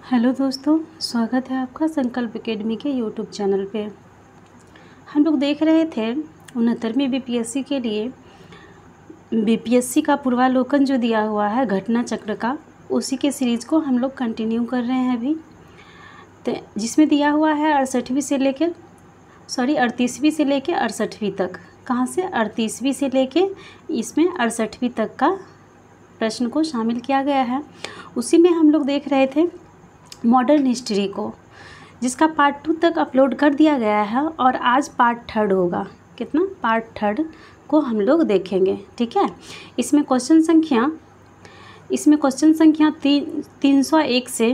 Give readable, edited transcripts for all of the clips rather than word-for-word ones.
Hello दोस्तों, स्वागत है आपका संकल्प एकेडमी के यूट्यूब चैनल पे। हम लोग देख रहे थे 69वीं बीपीएससी के लिए बीपीएससी का पूर्वावलोकन जो दिया हुआ है घटना चक्र का, उसी के सीरीज़ को हम लोग कंटिन्यू कर रहे हैं अभी। तो जिसमें दिया हुआ है 38वीं से लेकर 68वीं तक। कहाँ से? 38वीं से लेके इसमें 68वीं तक का प्रश्न को शामिल किया गया है। उसी में हम लोग देख रहे थे मॉडर्न हिस्ट्री को, जिसका पार्ट 2 तक अपलोड कर दिया गया है और आज पार्ट 3 होगा। कितना? पार्ट 3 को हम लोग देखेंगे, ठीक है। इसमें क्वेश्चन संख्या 301 से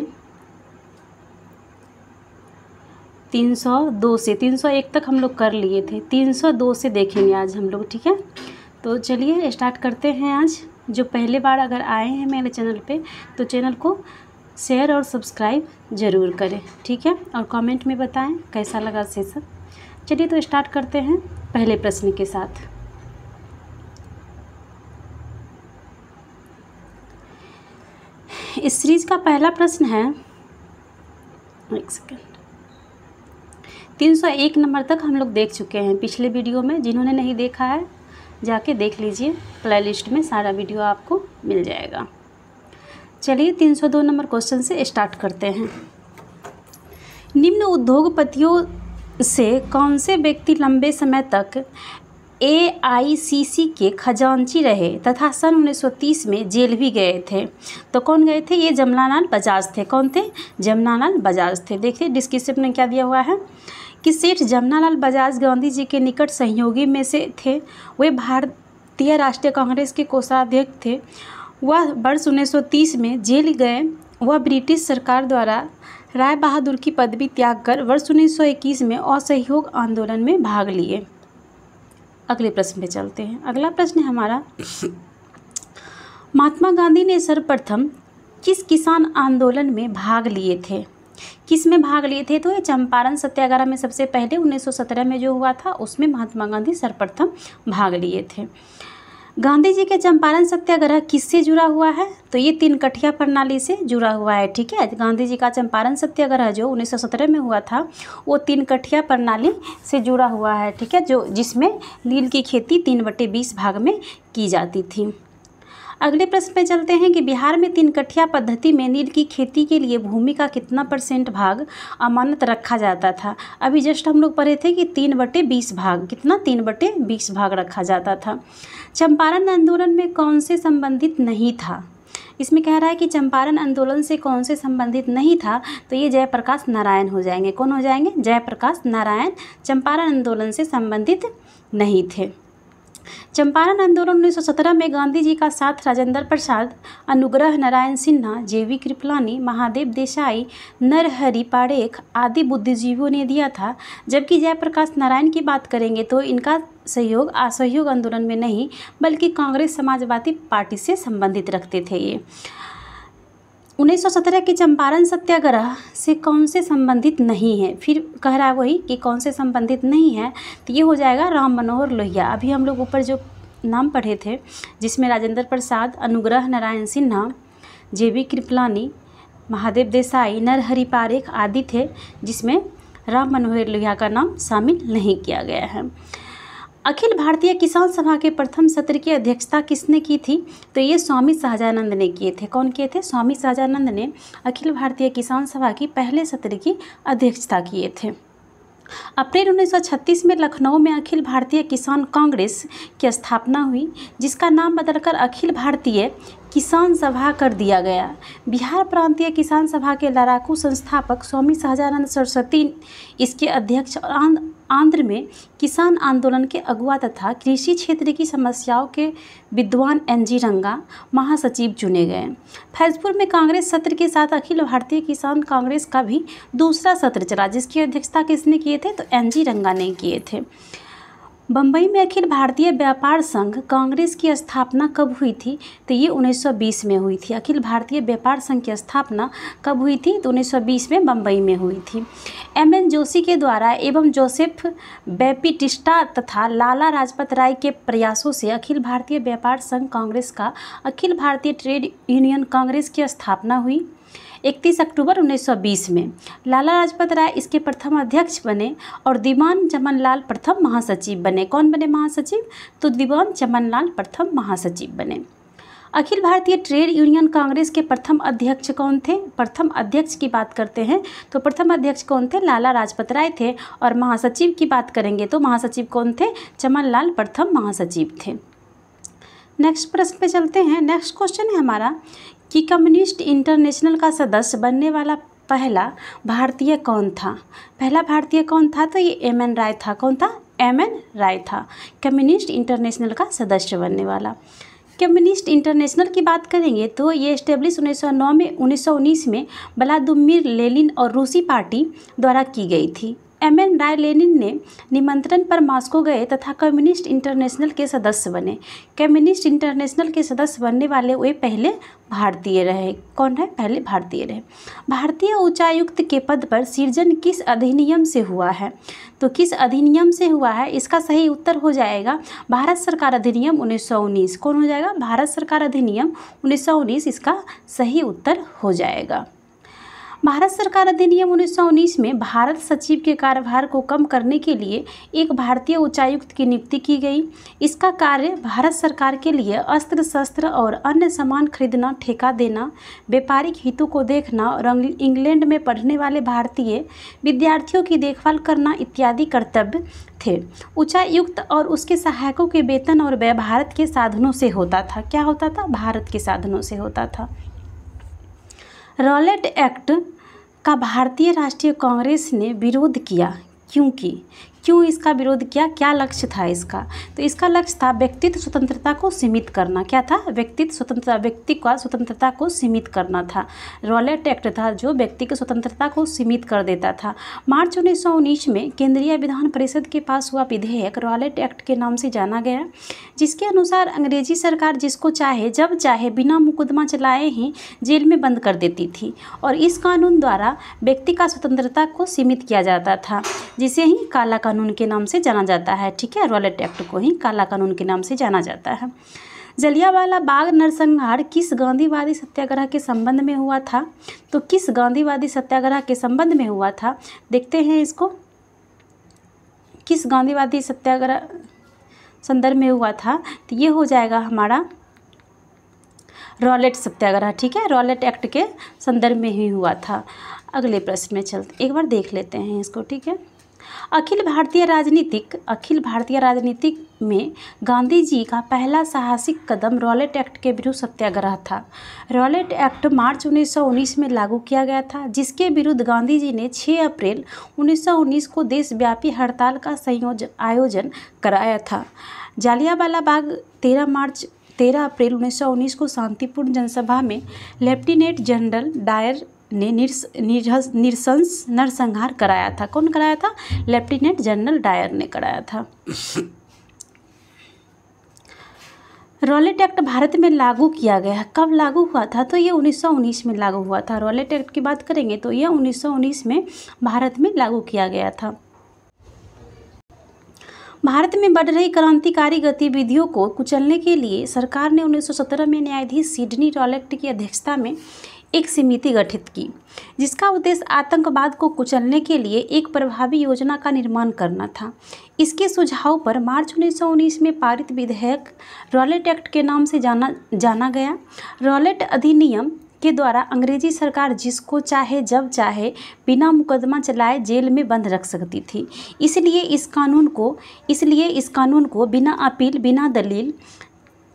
302 से 301 तक हम लोग कर लिए थे। 302 से देखेंगे आज हम लोग, ठीक है। तो चलिए स्टार्ट करते हैं आज। जो पहले बार अगर आए हैं मेरे चैनल पे तो चैनल को शेयर और सब्सक्राइब ज़रूर करें, ठीक है। और कमेंट में बताएं कैसा लगा सेशन। चलिए तो स्टार्ट करते हैं पहले प्रश्न के साथ। इस सीरीज का पहला प्रश्न है, एक सेकेंड, 301 नंबर तक हम लोग देख चुके हैं पिछले वीडियो में। जिन्होंने नहीं देखा है जाके देख लीजिए, प्लेलिस्ट में सारा वीडियो आपको मिल जाएगा। चलिए 302 नंबर क्वेश्चन से स्टार्ट करते हैं। निम्न उद्योगपतियों से कौन से व्यक्ति लंबे समय तक AICC के खजांची रहे तथा सन 1930 में जेल भी गए थे? तो कौन गए थे? ये जमनालाल बजाज थे। कौन थे? जमनालाल बजाज थे। देखिए डिस्क्रिप्शन में क्या दिया हुआ है कि सेठ जमनालाल बजाज गांधी जी के निकट सहयोगी में से थे। वे भारतीय राष्ट्रीय कांग्रेस के कोषाध्यक्ष थे। वह वर्ष 1930 में जेल गए। वह ब्रिटिश सरकार द्वारा राय बहादुर की पदवी त्याग कर वर्ष 1921 में असहयोग आंदोलन में भाग लिए। अगले प्रश्न पे चलते हैं। अगला प्रश्न है हमारा, महात्मा गांधी ने सर्वप्रथम किस किसान आंदोलन में भाग लिए थे? किस में भाग लिए थे? तो ये चंपारण सत्याग्रह में सबसे पहले 1917 में जो हुआ था उसमें महात्मा गांधी सर्वप्रथम भाग लिए थे। गांधी जी के चंपारण सत्याग्रह किससे जुड़ा हुआ है? तो ये 3 कठिया प्रणाली से जुड़ा हुआ है, ठीक है। गांधी जी का चंपारण सत्याग्रह जो 1917 में हुआ था वो 3 कठिया प्रणाली से जुड़ा हुआ है, ठीक है, जो जिसमें नील की खेती 3/20 भाग में की जाती थी। अगले प्रश्न पे चलते हैं कि बिहार में 3 कठिया पद्धति में नील की खेती के लिए भूमि का कितना % भाग अमानत रखा जाता था? अभी जस्ट हम लोग पढ़े थे कि 3/20 भाग, कितना? 3/20 भाग रखा जाता था। चंपारण आंदोलन में कौन से संबंधित नहीं था? इसमें कह रहा है कि चंपारण आंदोलन से कौन से संबंधित नहीं था, तो ये जयप्रकाश नारायण हो जाएंगे। कौन हो जाएंगे? जयप्रकाश नारायण चंपारण आंदोलन से संबंधित नहीं थे। चंपारण आंदोलन 1917 में गांधी जी का साथ राजेंद्र प्रसाद, अनुग्रह नारायण सिन्हा, JV कृपलानी, महादेव देसाई, नरहरि पारेख आदि बुद्धिजीवियों ने दिया था। जबकि जयप्रकाश नारायण की बात करेंगे तो इनका सहयोग असहयोग आंदोलन में नहीं बल्कि कांग्रेस समाजवादी पार्टी से संबंधित रखते थे। ये 1917 के चंपारण सत्याग्रह से कौन से संबंधित नहीं है? फिर कह रहा है वही कि कौन से संबंधित नहीं है, तो ये हो जाएगा राम मनोहर लोहिया। अभी हम लोग ऊपर जो नाम पढ़े थे जिसमें राजेंद्र प्रसाद, अनुग्रह नारायण सिन्हा, JV कृपलानी, महादेव देसाई, नरहरि पारेख आदि थे, जिसमें राम मनोहर लोहिया का नाम शामिल नहीं किया गया है। अखिल भारतीय किसान सभा के प्रथम सत्र की अध्यक्षता किसने की थी? तो ये स्वामी सहजानंद ने किए थे। कौन किए थे? स्वामी सहजानंद ने अखिल भारतीय किसान सभा की पहले सत्र की अध्यक्षता किए थे। अप्रैल 1936 में लखनऊ में अखिल भारतीय किसान कांग्रेस की स्थापना हुई, जिसका नाम बदलकर अखिल भारतीय किसान सभा कर दिया गया। बिहार प्रांतीय किसान सभा के लड़ाकू संस्थापक स्वामी सहजानंद सरस्वती इसके अध्यक्ष और आंध्र में किसान आंदोलन के अगुवा तथा कृषि क्षेत्र की समस्याओं के विद्वान NG रंगा महासचिव चुने गए। फैजपुर में कांग्रेस सत्र के साथ अखिल भारतीय किसान कांग्रेस का भी दूसरा सत्र चला, जिसकी अध्यक्षता किसने किए थे? तो NG रंगा ने किए थे। बम्बई में अखिल भारतीय व्यापार संघ कांग्रेस की स्थापना कब हुई थी? तो ये 1920 में हुई थी। अखिल भारतीय व्यापार संघ की स्थापना कब हुई थी? तो 1920 में बम्बई में हुई थी। MN जोशी के द्वारा एवं जोसेफ बैपिटिस्टा तथा लाला लाजपत राय के प्रयासों से अखिल भारतीय व्यापार संघ कांग्रेस का अखिल भारतीय ट्रेड यूनियन कांग्रेस की स्थापना हुई। 31 अक्टूबर 1920 में। लाला लाजपत राय इसके प्रथम अध्यक्ष बने और दीवान चमनलाल प्रथम महासचिव बने। कौन बने महासचिव? तो दीवान चमनलाल प्रथम महासचिव बने। अखिल भारतीय ट्रेड यूनियन कांग्रेस के प्रथम अध्यक्ष कौन थे? प्रथम अध्यक्ष की बात करते हैं तो प्रथम अध्यक्ष कौन थे? लाला लाजपत राय थे। और महासचिव की बात करेंगे तो महासचिव कौन थे? चमनलाल प्रथम महासचिव थे। नेक्स्ट प्रश्न पे चलते हैं। नेक्स्ट क्वेश्चन है हमारा कि कम्युनिस्ट इंटरनेशनल का सदस्य बनने वाला पहला भारतीय कौन था? पहला भारतीय कौन था? तो ये एम.एन. राय था। कौन था? एम.एन. राय था कम्युनिस्ट इंटरनेशनल का सदस्य बनने वाला। कम्युनिस्ट इंटरनेशनल की बात करेंगे तो ये इस्टेब्लिश 1919 में व्लादिमीर लेनिन और रूसी पार्टी द्वारा की गई थी। एम.एन. राय लेनिन ने निमंत्रण पर मॉस्को गए तथा कम्युनिस्ट इंटरनेशनल के सदस्य बने। कम्युनिस्ट इंटरनेशनल के सदस्य बनने वाले वे पहले भारतीय रहे। कौन है? पहले भारतीय रहे। भारतीय उच्चायुक्त के पद पर सृजन किस अधिनियम से हुआ है? तो किस अधिनियम से हुआ है? इसका सही उत्तर हो जाएगा भारत सरकार अधिनियम 1919। कौन हो जाएगा? भारत सरकार अधिनियम 1919 इसका सही उत्तर हो जाएगा। भारत सरकार अधिनियम 1919 में भारत सचिव के कार्यभार को कम करने के लिए एक भारतीय उच्चायुक्त की नियुक्ति की गई। इसका कार्य भारत सरकार के लिए अस्त्र शस्त्र और अन्य सामान खरीदना, ठेका देना, व्यापारिक हितों को देखना और इंग्लैंड में पढ़ने वाले भारतीय विद्यार्थियों की देखभाल करना इत्यादि कर्तव्य थे। उच्चायुक्त और उसके सहायकों के वेतन और व्यय भारत के साधनों से होता था। क्या होता था? भारत के साधनों से होता था। रॉलेट एक्ट का भारतीय राष्ट्रीय कांग्रेस ने विरोध किया। क्यों इसका विरोध किया? क्या लक्ष्य था इसका? तो इसका लक्ष्य था व्यक्तित्व स्वतंत्रता को सीमित करना। क्या था? व्यक्तित्व स्वतंत्रता, व्यक्ति का स्वतंत्रता को सीमित करना था। रॉलेट एक्ट था जो व्यक्ति की स्वतंत्रता को सीमित कर देता था। मार्च 1919 में केंद्रीय विधान परिषद के पास हुआ विधेयक रॉलेट एक्ट के नाम से जाना गया, जिसके अनुसार अंग्रेजी सरकार जिसको चाहे जब चाहे बिना मुकदमा चलाए ही जेल में बंद कर देती थी और इस कानून द्वारा व्यक्ति का स्वतंत्रता को सीमित किया जाता था, जिसे ही काला कानून के नाम से जाना जाता है। ठीक है, रॉलेट एक्ट को ही काला कानून के नाम से जाना जाता है। जलियांवाला बाग नरसंहार किस गांधीवादी सत्याग्रह के संबंध में हुआ था? तो किस गांधीवादी सत्याग्रह के संबंध में हुआ था? देखते हैं इसको। किस गांधीवादी सत्याग्रह संदर्भ में हुआ था? तो ये हो जाएगा हमारा रॉलेट सत्याग्रह। ठीक है, रॉलेट एक्ट के संदर्भ में ही हुआ था। अगले प्रश्न में चलते एक बार देख लेते हैं इसको। ठीक है, अखिल भारतीय राजनीतिक में गांधी जी का पहला साहसिक कदम रॉलेट एक्ट के विरुद्ध सत्याग्रह था। रॉलेट एक्ट मार्च 1919 में लागू किया गया था, जिसके विरुद्ध गांधी जी ने 6 अप्रैल 1919 को देशव्यापी हड़ताल का आयोजन कराया था। जालियांवाला बाग 13 अप्रैल 1919 को शांतिपूर्ण जनसभा में लेफ्टिनेंट जनरल डायर ने नरसंहार कराया था। कौन कराया था? लेफ्टिनेंट जनरल डायर ने कराया था। रॉलेट एक्ट भारत में लागू किया गया। कब लागू हुआ था? तो ये 1919 में लागू हुआ था। रॉलेट एक्ट की बात करेंगे तो ये 1919 में भारत में लागू किया गया था। भारत में बढ़ रही क्रांतिकारी गतिविधियों को कुचलने के लिए सरकार ने 1917 में न्यायाधीश सिडनी रॉलेट की अध्यक्षता में एक समिति गठित की, जिसका उद्देश्य आतंकवाद को कुचलने के लिए एक प्रभावी योजना का निर्माण करना था। इसके सुझाव पर मार्च 1919 में पारित विधेयक रॉलेट एक्ट के नाम से जाना गया। रॉलेट अधिनियम के द्वारा अंग्रेजी सरकार जिसको चाहे जब चाहे बिना मुकदमा चलाए जेल में बंद रख सकती थी। इसलिए इस कानून को बिना अपील बिना दलील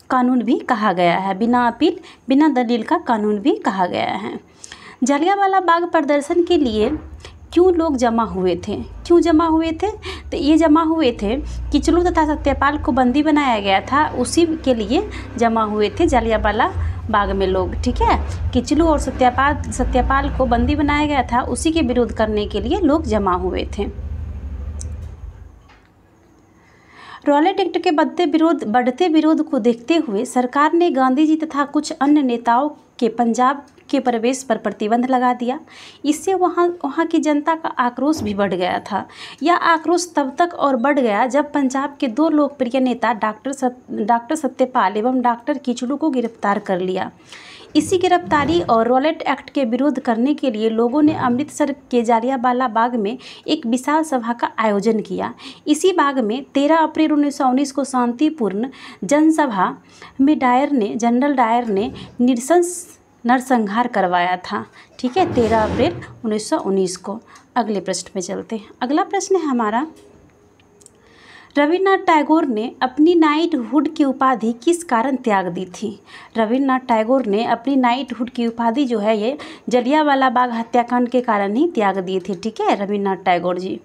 कानून भी कहा गया है। बिना अपील बिना दलील का कानून भी कहा गया है। जलियांवाला बाग प्रदर्शन के लिए क्यों लोग जमा हुए थे? क्यों जमा हुए थे? तो ये जमा हुए थे किचलू तथा सत्यपाल को बंदी बनाया गया था, उसी के लिए जमा हुए थे जलियांवाला बाग में लोग। ठीक है, किचलू और सत्यपाल को बंदी बनाया गया था, उसी के विरोध करने के लिए लोग जमा हुए थे। रॉलेट एक्ट के बढ़ते विरोध को देखते हुए सरकार ने गांधी जी तथा कुछ अन्य नेताओं के पंजाब के प्रवेश पर प्रतिबंध लगा दिया। इससे वहाँ की जनता का आक्रोश भी बढ़ गया था। यह आक्रोश तब तक और बढ़ गया जब पंजाब के 2 लोकप्रिय नेता डॉक्टर सत्यपाल एवं डॉक्टर किचलू को गिरफ्तार कर लिया। इसी गिरफ्तारी और रॉलेट एक्ट के विरोध करने के लिए लोगों ने अमृतसर के जालियांवाला बाग में एक विशाल सभा का आयोजन किया। इसी बाग में 13 अप्रैल 1919 को शांतिपूर्ण जनसभा में जनरल डायर ने नरसंहार करवाया था। ठीक है, 13 अप्रैल 1919 को। अगले प्रश्न में चलते हैं। अगला प्रश्न है हमारा, रविन्द्रनाथ टैगोर ने अपनी नाइटहुड की उपाधि किस कारण त्याग दी थी? रविन्द्रनाथ टैगोर ने अपनी नाइटहुड की उपाधि जो है ये जलियांवाला बाग हत्याकांड के कारण ही त्याग दी थी। ठीक है, रविन्द्रनाथ टैगोर जी।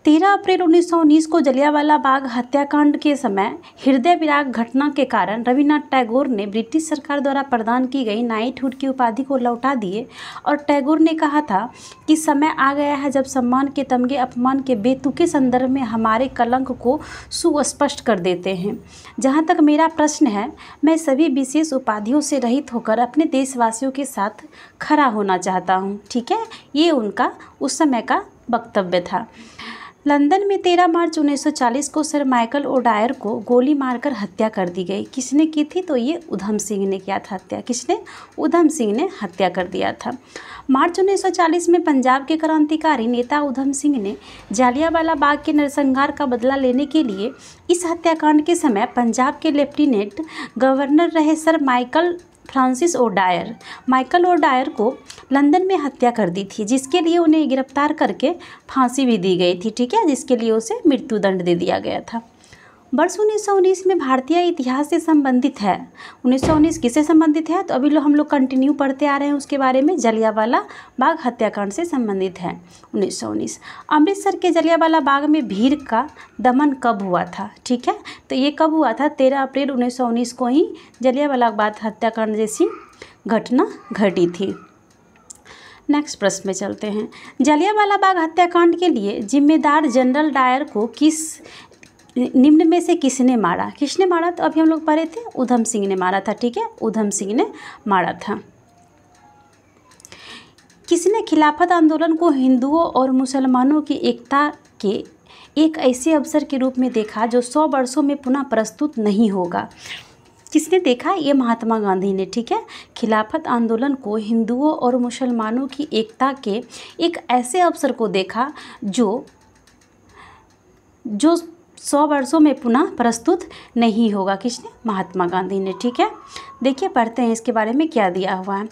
13 अप्रैल 1919 को जलियांवाला बाग हत्याकांड के समय हृदय विदारक घटना के कारण रविन्द्रनाथ टैगोर ने ब्रिटिश सरकार द्वारा प्रदान की गई नाइटहुड की उपाधि को लौटा दिए और टैगोर ने कहा था कि समय आ गया है जब सम्मान के तमगे अपमान के बेतुके संदर्भ में हमारे कलंक को सुस्पष्ट कर देते हैं। जहाँ तक मेरा प्रश्न है, मैं सभी विशेष उपाधियों से रहित होकर अपने देशवासियों के साथ खड़ा होना चाहता हूँ। ठीक है, ये उनका उस समय का वक्तव्य था। लंदन में 13 मार्च 1940 को सर माइकल ओडायर को गोली मारकर हत्या कर दी गई। किसने की थी? तो ये उधम सिंह ने किया था हत्या। किसने? उधम सिंह ने हत्या कर दिया था। मार्च 1940 में पंजाब के क्रांतिकारी नेता उधम सिंह ने जालियांवाला बाग के नरसंहार का बदला लेने के लिए इस हत्याकांड के समय पंजाब के लेफ्टिनेंट गवर्नर रहे सर माइकल ओडायर को लंदन में हत्या कर दी थी, जिसके लिए उन्हें गिरफ्तार करके फांसी भी दी गई थी। ठीक है, जिसके लिए उसे मृत्युदंड दे दिया गया था। वर्ष 1919 में भारतीय इतिहास से संबंधित है। 1919 किससे संबंधित है? तो अभी हम लोग कंटिन्यू पढ़ते आ रहे हैं उसके बारे में। जलियांवाला बाग हत्याकांड से संबंधित है 1919। अमृतसर के जलियांवाला बाग में भीड़ का दमन कब हुआ था? ठीक है, तो ये कब हुआ था? 13 अप्रैल 1919 को ही जलियांवाला बाग हत्याकांड जैसी घटना घटी थी। नेक्स्ट प्रश्न में चलते हैं। जलियांवाला बाग हत्याकांड के लिए जिम्मेदार जनरल डायर को निम्न में से किसने मारा? किसने मारा? तो अभी हम लोग पढ़े थे, उधम सिंह ने मारा था। ठीक है, उधम सिंह ने मारा था। किसने खिलाफत आंदोलन को हिंदुओं और मुसलमानों की एकता के एक ऐसे अवसर के रूप में देखा जो 100 वर्षों में पुनः प्रस्तुत नहीं होगा? किसने देखा? ये महात्मा गांधी ने। ठीक है, खिलाफत आंदोलन को हिंदुओं और मुसलमानों की एकता के एक ऐसे अवसर को देखा जो 100 वर्षों में पुनः प्रस्तुत नहीं होगा। किसने? महात्मा गांधी ने। ठीक है, देखिए पढ़ते हैं इसके बारे में क्या दिया हुआ है।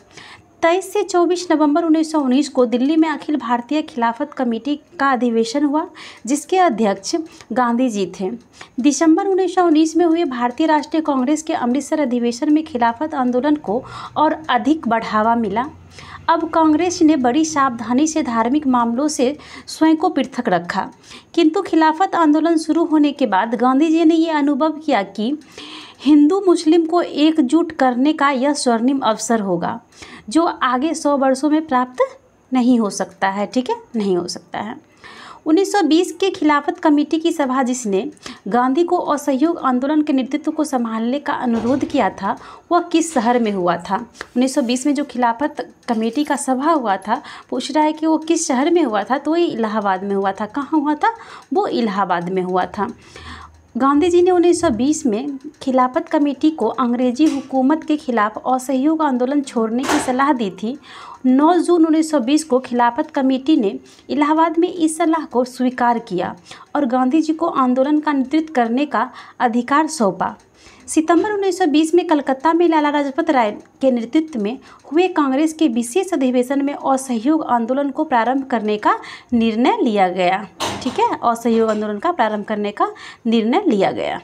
23 से 24 नवंबर 1919 को दिल्ली में अखिल भारतीय खिलाफत कमेटी का अधिवेशन हुआ, जिसके अध्यक्ष गांधी जी थे। दिसंबर 1919 में हुए भारतीय राष्ट्रीय कांग्रेस के अमृतसर अधिवेशन में खिलाफत आंदोलन को और अधिक बढ़ावा मिला। अब कांग्रेस ने बड़ी सावधानी से धार्मिक मामलों से स्वयं को पृथक रखा, किंतु खिलाफत आंदोलन शुरू होने के बाद गांधी जी ने यह अनुभव किया कि हिंदू मुस्लिम को एकजुट करने का यह स्वर्णिम अवसर होगा, जो आगे 100 वर्षों में प्राप्त नहीं हो सकता है। ठीक है, नहीं हो सकता है। 1920 के खिलाफत कमेटी की सभा, जिसने गांधी को असहयोग आंदोलन के नेतृत्व को संभालने का अनुरोध किया था, वह किस शहर में हुआ था? 1920 में जो खिलाफत कमेटी का सभा हुआ था, पूछ रहा है कि वो किस शहर में हुआ था? तो वो इलाहाबाद में हुआ था। कहाँ हुआ था? वो इलाहाबाद में हुआ था। गांधी जी ने 1920 में खिलाफत कमेटी को अंग्रेजी हुकूमत के खिलाफ असहयोग आंदोलन छोड़ने की सलाह दी थी। 9 जून 1920 को खिलाफत कमेटी ने इलाहाबाद में इस सलाह को स्वीकार किया और गांधी जी को आंदोलन का नेतृत्व करने का अधिकार सौंपा। सितंबर 1920 में कलकत्ता में लाला लाजपत राय के नेतृत्व में हुए कांग्रेस के विशेष अधिवेशन में असहयोग आंदोलन को प्रारंभ करने का निर्णय लिया गया। ठीक है, असहयोग आंदोलन का प्रारंभ करने का निर्णय लिया गया।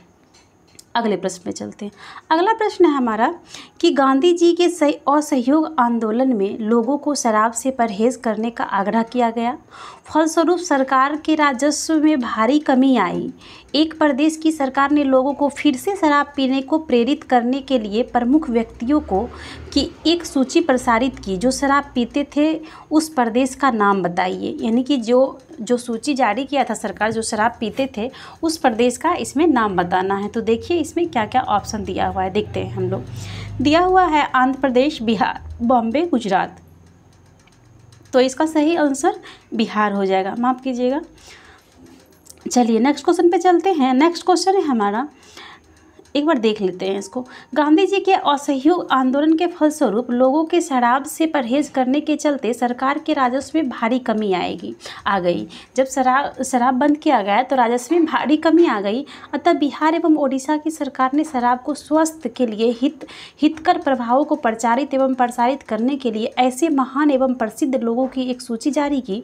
अगले प्रश्न में चलते हैं। अगला प्रश्न है हमारा कि गांधी जी के असहयोग आंदोलन में लोगों को शराब से परहेज करने का आग्रह किया गया। फलस्वरूप सरकार के राजस्व में भारी कमी आई। एक प्रदेश की सरकार ने लोगों को फिर से शराब पीने को प्रेरित करने के लिए प्रमुख व्यक्तियों की एक सूची प्रसारित की जो शराब पीते थे। उस प्रदेश का नाम बताइए। यानी कि जो सूची जारी किया था सरकार, जो शराब पीते थे, उस प्रदेश का इसमें नाम बताना है। तो देखिए इसमें क्या क्या ऑप्शन दिया हुआ है देखते हैं हम लोग। दिया हुआ है आंध्र प्रदेश, बिहार, बॉम्बे, गुजरात। तो इसका सही आंसर बिहार हो जाएगा, माफ़ कीजिएगा। चलिए नेक्स्ट क्वेश्चन पे चलते हैं। नेक्स्ट क्वेश्चन है हमारा, एक बार देख लेते हैं इसको। गांधी जी के असहयोग आंदोलन के फलस्वरूप लोगों के शराब से परहेज करने के चलते सरकार के राजस्व में भारी कमी आ गई। जब शराब बंद किया गया तो राजस्व में भारी कमी आ गई। अतः बिहार एवं ओडिशा की सरकार ने शराब को स्वास्थ्य के लिए हितकर प्रभावों को प्रचारित एवं प्रसारित करने के लिए ऐसे महान एवं प्रसिद्ध लोगों की एक सूची जारी की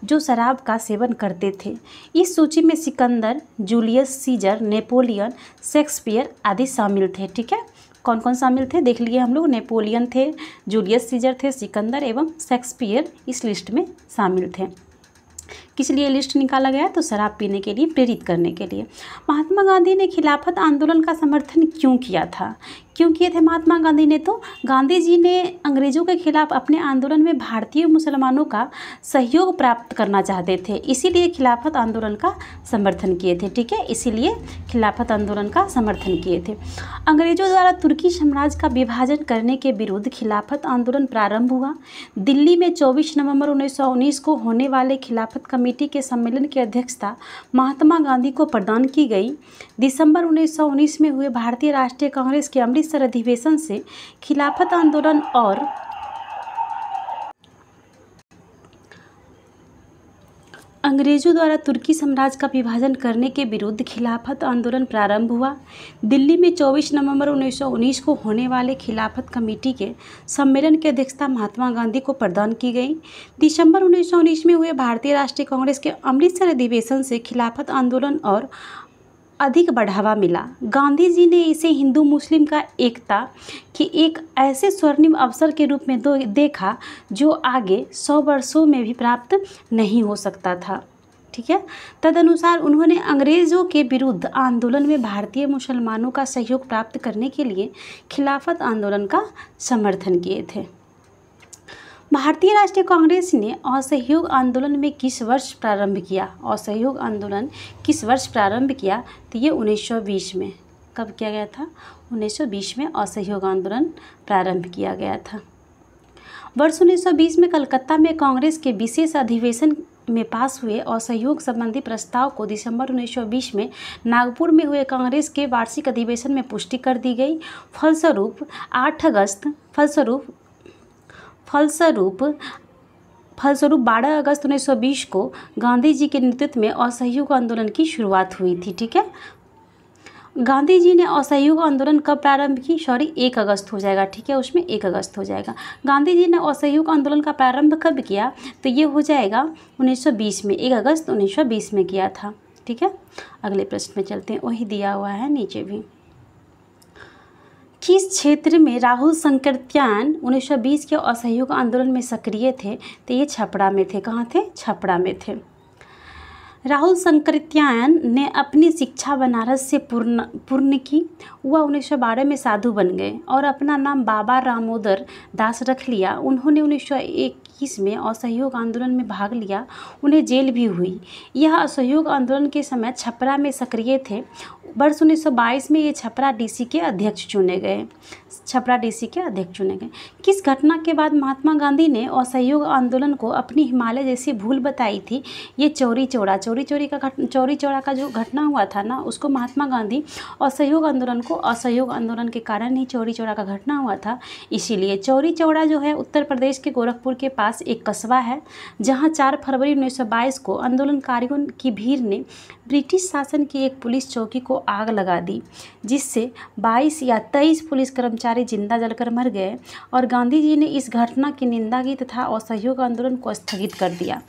जो शराब का सेवन करते थे। इस सूची में Sikandar, Julius Caesar, Napoleon, Shakespeare आदि शामिल थे। ठीक है, कौन कौन शामिल थे देख लिए हम लोग। नेपोलियन थे, जूलियस सीजर थे, सिकंदर एवं शेक्सपियर इस लिस्ट में शामिल थे। किस लिए लिस्ट निकाला गया? तो शराब पीने के लिए प्रेरित करने के लिए। महात्मा गांधी ने खिलाफत आंदोलन का समर्थन क्यों किया था? क्यों किए थे महात्मा गांधी ने? तो गांधी जी ने अंग्रेज़ों के खिलाफ अपने आंदोलन में भारतीय मुसलमानों का सहयोग प्राप्त करना चाहते थे, इसीलिए खिलाफत आंदोलन का समर्थन किए थे। ठीक है, इसीलिए खिलाफत आंदोलन का समर्थन किए थे। अंग्रेज़ों द्वारा तुर्की साम्राज्य का विभाजन करने के विरुद्ध खिलाफत आंदोलन प्रारंभ हुआ। दिल्ली में 24 नवंबर 1919 को होने वाले खिलाफत कमेटी के सम्मेलन की अध्यक्षता महात्मा गांधी को प्रदान की गई। दिसंबर 1919 में हुए भारतीय राष्ट्रीय कांग्रेस के अमृतसर अधिवेशन से खिलाफत आंदोलन और अंग्रेज़ों द्वारा तुर्की साम्राज्य का विभाजन करने के विरुद्ध खिलाफत आंदोलन प्रारंभ हुआ। दिल्ली में 24 नवंबर 1919 को होने वाले खिलाफत कमेटी के सम्मेलन की अध्यक्षता महात्मा गांधी को प्रदान की गई। दिसंबर 1919 में हुए भारतीय राष्ट्रीय कांग्रेस के अमृतसर अधिवेशन से खिलाफत आंदोलन और अधिक बढ़ावा मिला। गांधी जी ने इसे हिंदू मुस्लिम का एकता की एक ऐसे स्वर्णिम अवसर के रूप में देखा जो आगे 100 वर्षों में भी प्राप्त नहीं हो सकता था। ठीक है, तदनुसार उन्होंने अंग्रेज़ों के विरुद्ध आंदोलन में भारतीय मुसलमानों का सहयोग प्राप्त करने के लिए खिलाफत आंदोलन का समर्थन किए थे। भारतीय राष्ट्रीय कांग्रेस ने असहयोग आंदोलन में किस वर्ष प्रारंभ किया? असहयोग आंदोलन किस वर्ष प्रारंभ किया? तो ये 1920 में। कब किया गया था? 1920 में असहयोग आंदोलन प्रारंभ किया गया था। वर्ष 1920 में कलकत्ता में कांग्रेस के विशेष अधिवेशन में पास हुए असहयोग संबंधी प्रस्ताव को दिसंबर 1920 में नागपुर में हुए कांग्रेस के वार्षिक अधिवेशन में पुष्टि कर दी गई। फलस्वरूप 12 अगस्त 1920 को गांधी जी के नेतृत्व में असहयोग आंदोलन की शुरुआत हुई थी। ठीक है, गांधी जी ने असहयोग आंदोलन कब प्रारंभ की? 1 अगस्त हो जाएगा। ठीक है, उसमें 1 अगस्त हो जाएगा। गांधी जी ने असहयोग आंदोलन का प्रारंभ कब किया? तो ये हो जाएगा 1920 में, 1 अगस्त 1920 में किया था। ठीक है, अगले प्रश्न में चलते हैं, वही दिया हुआ है नीचे भी। किस क्षेत्र में राहुल संकृत्यान 1920 के असहयोग आंदोलन में सक्रिय थे? तो ये छपरा में थे। कहाँ थे? छपरा में थे। राहुल संकृत्यान ने अपनी शिक्षा बनारस से पूर्ण की। वह 1912 में साधु बन गए और अपना नाम बाबा रामोदर दास रख लिया। उन्होंने 1921 में असहयोग आंदोलन में भाग लिया। उन्हें जेल भी हुई। यह असहयोग आंदोलन के समय छपरा में सक्रिय थे। वर्ष 1922 में ये छपरा डीसी के अध्यक्ष चुने गए। किस घटना के बाद महात्मा गांधी ने असहयोग आंदोलन को अपनी हिमालय जैसी भूल बताई थी? ये चौरी चौरा का जो घटना हुआ था ना, उसको महात्मा गांधी असहयोग आंदोलन के कारण ही चौरी चौरा का घटना हुआ था। इसीलिए चौरी चौरा जो है उत्तर प्रदेश के गोरखपुर के पास एक कस्बा है, जहाँ 4 फरवरी 1922 को आंदोलनकारियों की भीड़ ने ब्रिटिश शासन की एक पुलिस चौकी को आग लगा दी, जिससे 22 या 23 पुलिस कर्मचारी जिंदा जलकर मर गए और गांधी जी ने इस घटना की निंदा की तथा असहयोग आंदोलन को स्थगित कर दिया।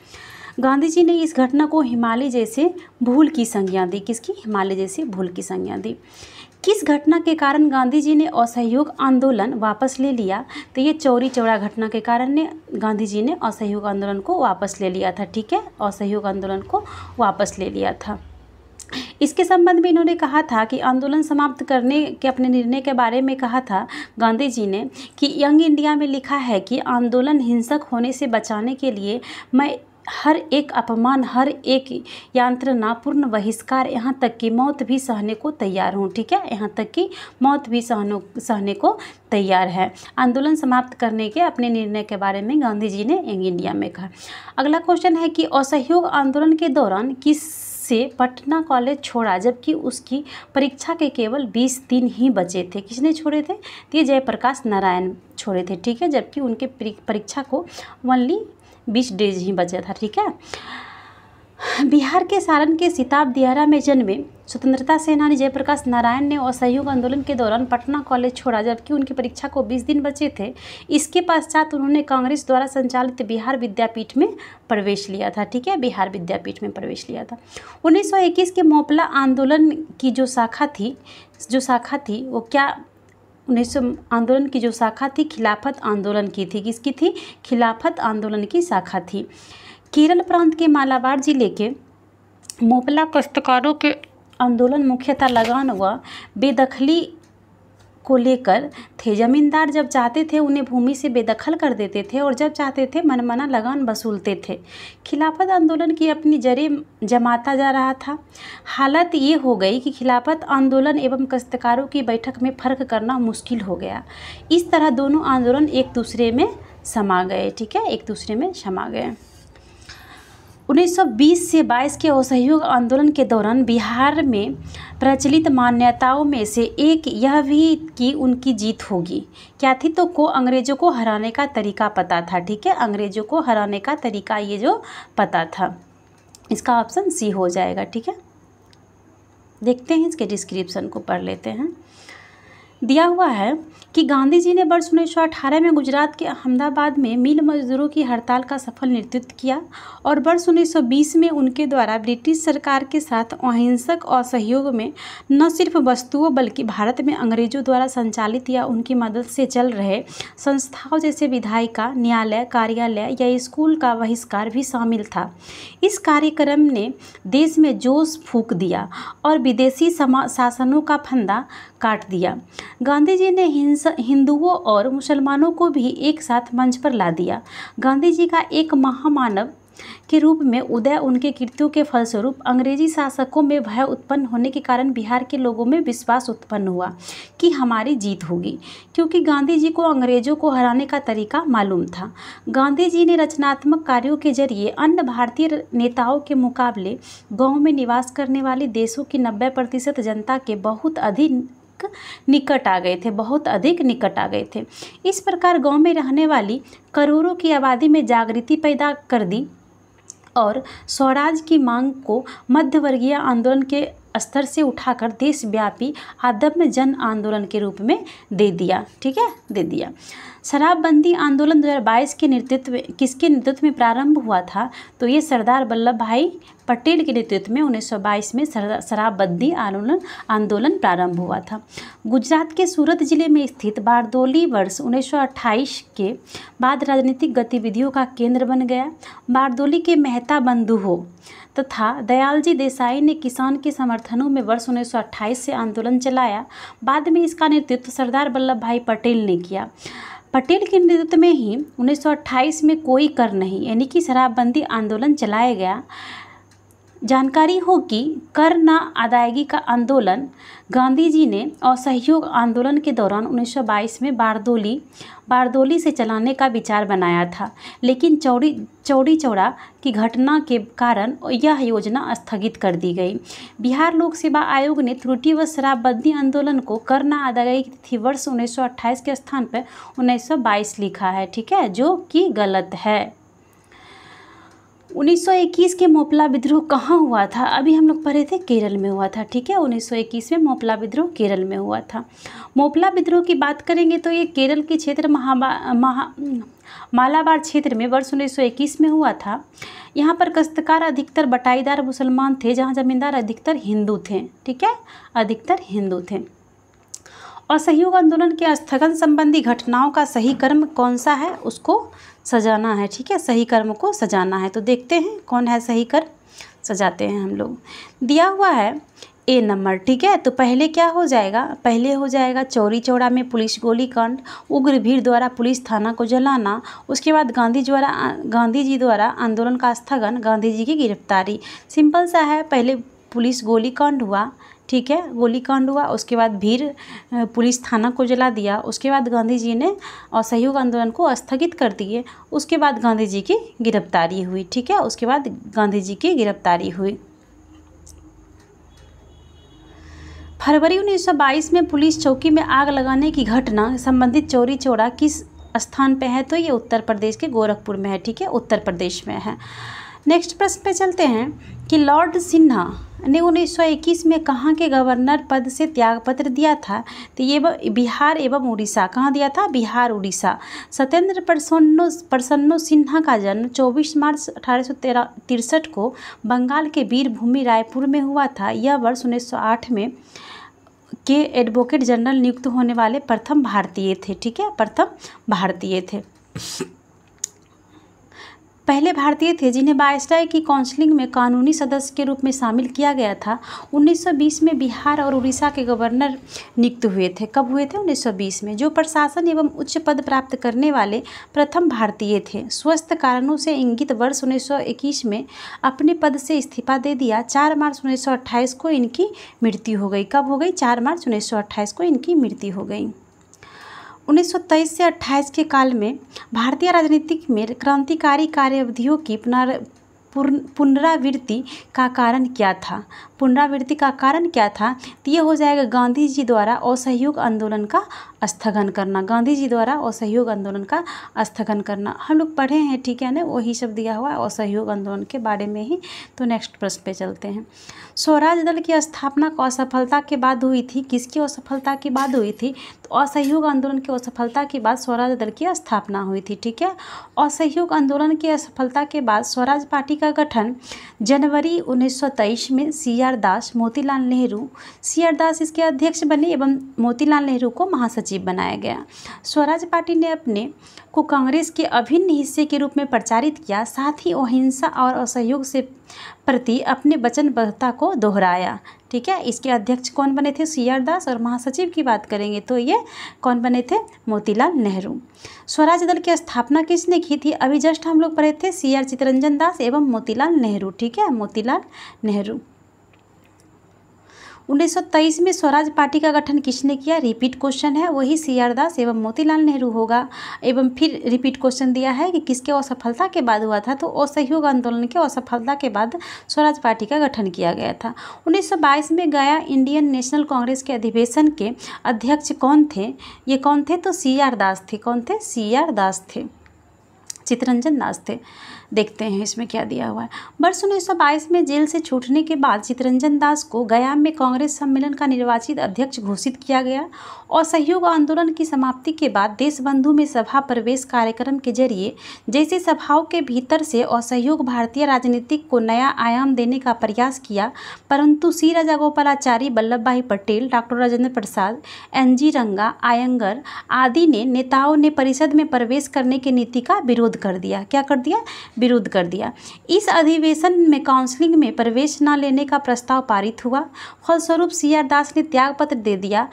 गांधी जी ने इस घटना को हिमालय जैसे भूल की संज्ञा दी। किसकी? हिमालय जैसे भूल की संज्ञा दी। किस घटना के कारण गांधी जी ने असहयोग आंदोलन वापस ले लिया? तो ये चौरी चौरा घटना के कारण ने गांधी जी ने असहयोग आंदोलन को वापस ले लिया था। ठीक है, असहयोग आंदोलन को वापस ले लिया था। इसके संबंध में इन्होंने कहा था कि आंदोलन समाप्त करने के अपने निर्णय के बारे में कहा था गांधी जी ने कि यंग इंडिया में लिखा है कि आंदोलन हिंसक होने से बचाने के लिए मैं हर एक अपमान, हर एक यांत्रणापूर्ण बहिष्कार, यहाँ तक कि मौत भी सहने को तैयार हूँ। ठीक है, यहाँ तक कि मौत भी सहने को तैयार है। आंदोलन समाप्त करने के अपने निर्णय के बारे में गांधी जी ने यंग इंडिया में कहा। अगला क्वेश्चन है कि असहयोग आंदोलन के दौरान किससे पटना कॉलेज छोड़ा जबकि उसकी परीक्षा के केवल 20 दिन ही बचे थे? किसने छोड़े थे? तो ये जयप्रकाश नारायण छोड़े थे। ठीक है, जबकि उनके परीक्षा को ओनली 20 डेज ही बचा था। ठीक है, बिहार के सारण के सिताब दियारा में जन्मे स्वतंत्रता सेनानी जयप्रकाश नारायण ने असहयोग आंदोलन के दौरान पटना कॉलेज छोड़ा जबकि उनकी परीक्षा को 20 दिन बचे थे। इसके पश्चात उन्होंने कांग्रेस द्वारा संचालित बिहार विद्यापीठ में प्रवेश लिया था। ठीक है, बिहार विद्यापीठ में प्रवेश लिया था। 1921 के मोपला आंदोलन की जो शाखा थी वो क्या 1900 आंदोलन की जो शाखा थी खिलाफत आंदोलन की थी। किसकी थी? खिलाफत आंदोलन की शाखा थी। केरल प्रांत के मालाबार जिले के मोपला काश्तकारों के आंदोलन मुख्यतः लगान व बेदखली को लेकर थे। जमींदार जब चाहते थे उन्हें भूमि से बेदखल कर देते थे और जब चाहते थे मनमाना लगान वसूलते थे। खिलाफत आंदोलन की अपनी जड़ें जमाता जा रहा था। हालत ये हो गई कि खिलाफत आंदोलन एवं काश्तकारों की बैठक में फ़र्क करना मुश्किल हो गया। इस तरह दोनों आंदोलन एक दूसरे में समा गए। ठीक है, एक दूसरे में समा गए। 1920 से 22 के असहयोग आंदोलन के दौरान बिहार में प्रचलित मान्यताओं में से एक यह भी कि उनकी जीत होगी। क्या थी? तो अंग्रेज़ों को हराने का तरीका पता था। ठीक है, अंग्रेज़ों को हराने का तरीका ये जो पता था, इसका ऑप्शन सी हो जाएगा। ठीक है, देखते हैं इसके डिस्क्रिप्शन को पढ़ लेते हैं। दिया हुआ है कि गांधी जी ने वर्ष 1918 में गुजरात के अहमदाबाद में मिल मजदूरों की हड़ताल का सफल नेतृत्व किया और वर्ष 1920 में उनके द्वारा ब्रिटिश सरकार के साथ अहिंसक असहयोग में न सिर्फ वस्तुओं बल्कि भारत में अंग्रेजों द्वारा संचालित या उनकी मदद से चल रहे संस्थाओं जैसे विधायिका, न्यायालय, कार्यालय या स्कूल का बहिष्कार भी शामिल था। इस कार्यक्रम ने देश में जोश फूंक दिया और विदेशी शासनों का फंदा काट दिया। गांधी जी ने हिंदुओं और मुसलमानों को भी एक साथ मंच पर ला दिया। गांधी जी का एक महामानव के रूप में उदय, उनके कृत्यों के फलस्वरूप अंग्रेजी शासकों में भय उत्पन्न होने के कारण बिहार के लोगों में विश्वास उत्पन्न हुआ कि हमारी जीत होगी, क्योंकि गांधी जी को अंग्रेजों को हराने का तरीका मालूम था। गांधी जी ने रचनात्मक कार्यों के जरिए अन्य भारतीय नेताओं के मुकाबले गाँव में निवास करने वाले देशों की 90% जनता के बहुत अधिक निकट आ गए थे। इस प्रकार गांव में रहने वाली करोड़ों की आबादी में जागृति पैदा कर दी और स्वराज की मांग को मध्यवर्गीय आंदोलन के स्तर से उठाकर देशव्यापी आदम्य जन आंदोलन के रूप में दे दिया। ठीक है, दे दिया। शराबबंदी आंदोलन 2022 के किसके नेतृत्व में प्रारंभ हुआ था? तो ये सरदार वल्लभ भाई पटेल के नेतृत्व में 1922 में शराबबंदी आंदोलन प्रारंभ हुआ था। गुजरात के सूरत जिले में स्थित बारदोली वर्ष 1928 के बाद राजनीतिक गतिविधियों का केंद्र बन गया। बारदोली के मेहता बंधुओं तथा दयालजी देसाई ने किसान के समर्थनों में वर्ष 1928 से आंदोलन चलाया। बाद में इसका नेतृत्व सरदार वल्लभ भाई पटेल ने किया। पटेल के नेतृत्व में ही 1928 में कोई कर नहीं यानी कि शराबबंदी आंदोलन चलाया गया। जानकारी हो कि कर न अदायगी का आंदोलन गांधी जी ने असहयोग आंदोलन के दौरान 1922 में बारदोली से चलाने का विचार बनाया था, लेकिन चौड़ी चौड़ा की घटना के कारण यह योजना स्थगित कर दी गई। बिहार लोक सेवा आयोग ने त्रुटिवश शराबबंदी आंदोलन को कर न अदायगी की तिथि वर्ष 1928 के स्थान पर 1922 लिखा है। ठीक है, जो कि गलत है। 1921 के मोपला विद्रोह कहाँ हुआ था? अभी हम लोग पढ़े थे केरल में हुआ था। ठीक है, 1921 में मोपला विद्रोह केरल में हुआ था। मोपला विद्रोह की बात करेंगे तो ये केरल के क्षेत्र मालाबार क्षेत्र में वर्ष 1921 में हुआ था। यहाँ पर काश्तकार अधिकतर बटाईदार मुसलमान थे, जहाँ जमींदार अधिकतर हिंदू थे। ठीक है, अधिकतर हिंदू थे। असहयोग आंदोलन के स्थगन संबंधी घटनाओं का सही कर्म कौन सा है? उसको सजाना है। ठीक है, सही कर्म को सजाना है। तो देखते हैं कौन है सही कर्म, सजाते हैं हम लोग। दिया हुआ है ए नंबर, ठीक है। तो पहले क्या हो जाएगा, पहले हो जाएगा चौरी चौरा में पुलिस गोलीकांड, उग्र भीड़ द्वारा पुलिस थाना को जलाना, उसके बाद गांधी जी द्वारा आंदोलन का स्थगन, गांधी जी की गिरफ्तारी। सिंपल सा है, पहले पुलिस गोलीकांड हुआ, ठीक है, गोलीकांड हुआ, उसके बाद भीड़ पुलिस थाना को जला दिया, उसके बाद गांधी जी ने असहयोग आंदोलन को स्थगित कर दिए, उसके बाद गांधी जी की गिरफ्तारी हुई, ठीक है, उसके बाद गांधी जी की गिरफ्तारी हुई। फरवरी 1922 में पुलिस चौकी में आग लगाने की घटना संबंधित चौरी चौरा किस स्थान पे है, तो ये उत्तर प्रदेश के गोरखपुर में है, ठीक है, उत्तर प्रदेश में है। नेक्स्ट प्रश्न पे चलते हैं कि लॉर्ड सिन्हा ने 1921 में कहाँ के गवर्नर पद से त्यागपत्र दिया था, तो ये बिहार एवं उड़ीसा। कहाँ दिया था, बिहार उड़ीसा। सत्येंद्र प्रसन्नो सिन्हा का जन्म 24 मार्च 1863 को बंगाल के वीरभूमि रायपुर में हुआ था। यह वर्ष 1908 में के एडवोकेट जनरल नियुक्त होने वाले प्रथम भारतीय थे, ठीक है, प्रथम भारतीय थे, पहले भारतीय थे जिन्हें वायसराय की काउंसिल में कानूनी सदस्य के रूप में शामिल किया गया था। 1920 में बिहार और उड़ीसा के गवर्नर नियुक्त हुए थे। कब हुए थे, 1920 में। जो प्रशासन एवं उच्च पद प्राप्त करने वाले प्रथम भारतीय थे। स्वस्थ कारणों से इंगित वर्ष 1921 में अपने पद से इस्तीफा दे दिया। 4 मार्च 1928 को इनकी मृत्यु हो गई। कब हो गई, 4 मार्च 1928 को इनकी मृत्यु हो गई। 1923 से 28 के काल में भारतीय राजनीति में क्रांतिकारी कार्यावधियों की पुनरावृत्ति का कारण क्या था, पुनरावृत्ति का कारण क्या था, तो ये हो जाएगा गांधी जी द्वारा असहयोग आंदोलन का स्थगन करना। गांधी जी द्वारा असहयोग आंदोलन का स्थगन करना हम लोग पढ़े हैं, ठीक है ना, वही सब दिया हुआ है असहयोग आंदोलन के बारे में ही। तो नेक्स्ट प्रश्न पे चलते हैं। स्वराज दल की स्थापना को असफलता के बाद हुई थी। किसकी असफलता के बाद हुई थी, तो असहयोग आंदोलन की असफलता के बाद स्वराज दल की स्थापना हुई थी, ठीक है। असहयोग आंदोलन की असफलता के बाद स्वराज पार्टी का गठन जनवरी 1923 में CR दास, मोतीलाल नेहरू, CR दास इसके अध्यक्ष बने एवं मोतीलाल नेहरू को महासचिव बनाया गया। स्वराज पार्टी ने अपने को कांग्रेस के अभिन्न हिस्से के रूप में प्रचारित किया, साथ ही अहिंसा और असहयोग से प्रति अपने वचनबद्धता को दोहराया, ठीक है। इसके अध्यक्ष कौन बने थे, CR दास, और महासचिव की बात करेंगे तो ये कौन बने थे, मोतीलाल नेहरू। स्वराज दल की स्थापना किसने की थी, अभी जस्ट हम लोग पढ़े थे, CR चित्तरंजन दास एवं मोतीलाल नेहरू, ठीक है, मोतीलाल नेहरू। 1923 में स्वराज पार्टी का गठन किसने किया, रिपीट क्वेश्चन है, वही CR दास एवं मोतीलाल नेहरू होगा। एवं फिर रिपीट क्वेश्चन दिया है कि किसके असफलता के बाद हुआ था, तो असहयोग आंदोलन के असफलता के बाद स्वराज पार्टी का गठन किया गया था। 1922 में गया इंडियन नेशनल कांग्रेस के अधिवेशन के अध्यक्ष कौन थे, ये कौन थे, तो CR दास थे। कौन थे, CR दास थे, चित्तरंजन दास थे। देखते हैं इसमें क्या दिया हुआ है। वर्ष 1922 में जेल से छूटने के बाद चित्तरंजन दास को गया में कांग्रेस सम्मेलन का निर्वाचित अध्यक्ष घोषित किया गया। असहयोग आंदोलन की समाप्ति के बाद देशबंधु में सभा प्रवेश कार्यक्रम के जरिए जैसे सभाओं के भीतर से असहयोग भारतीय राजनीति को नया आयाम देने का प्रयास किया, परंतु सी राजागोपालाचारी, वल्लभ भाई पटेल, डॉक्टर राजेंद्र प्रसाद, NG रंगा, आयंगर आदि ने नेताओं ने परिषद में प्रवेश करने की नीति का विरोध कर दिया। क्या कर दिया, विरोध कर दिया। इस अधिवेशन में काउंसिलिंग में प्रवेश न लेने का प्रस्ताव पारित हुआ। फलस्वरूप CR दास ने त्यागपत्र दे दिया।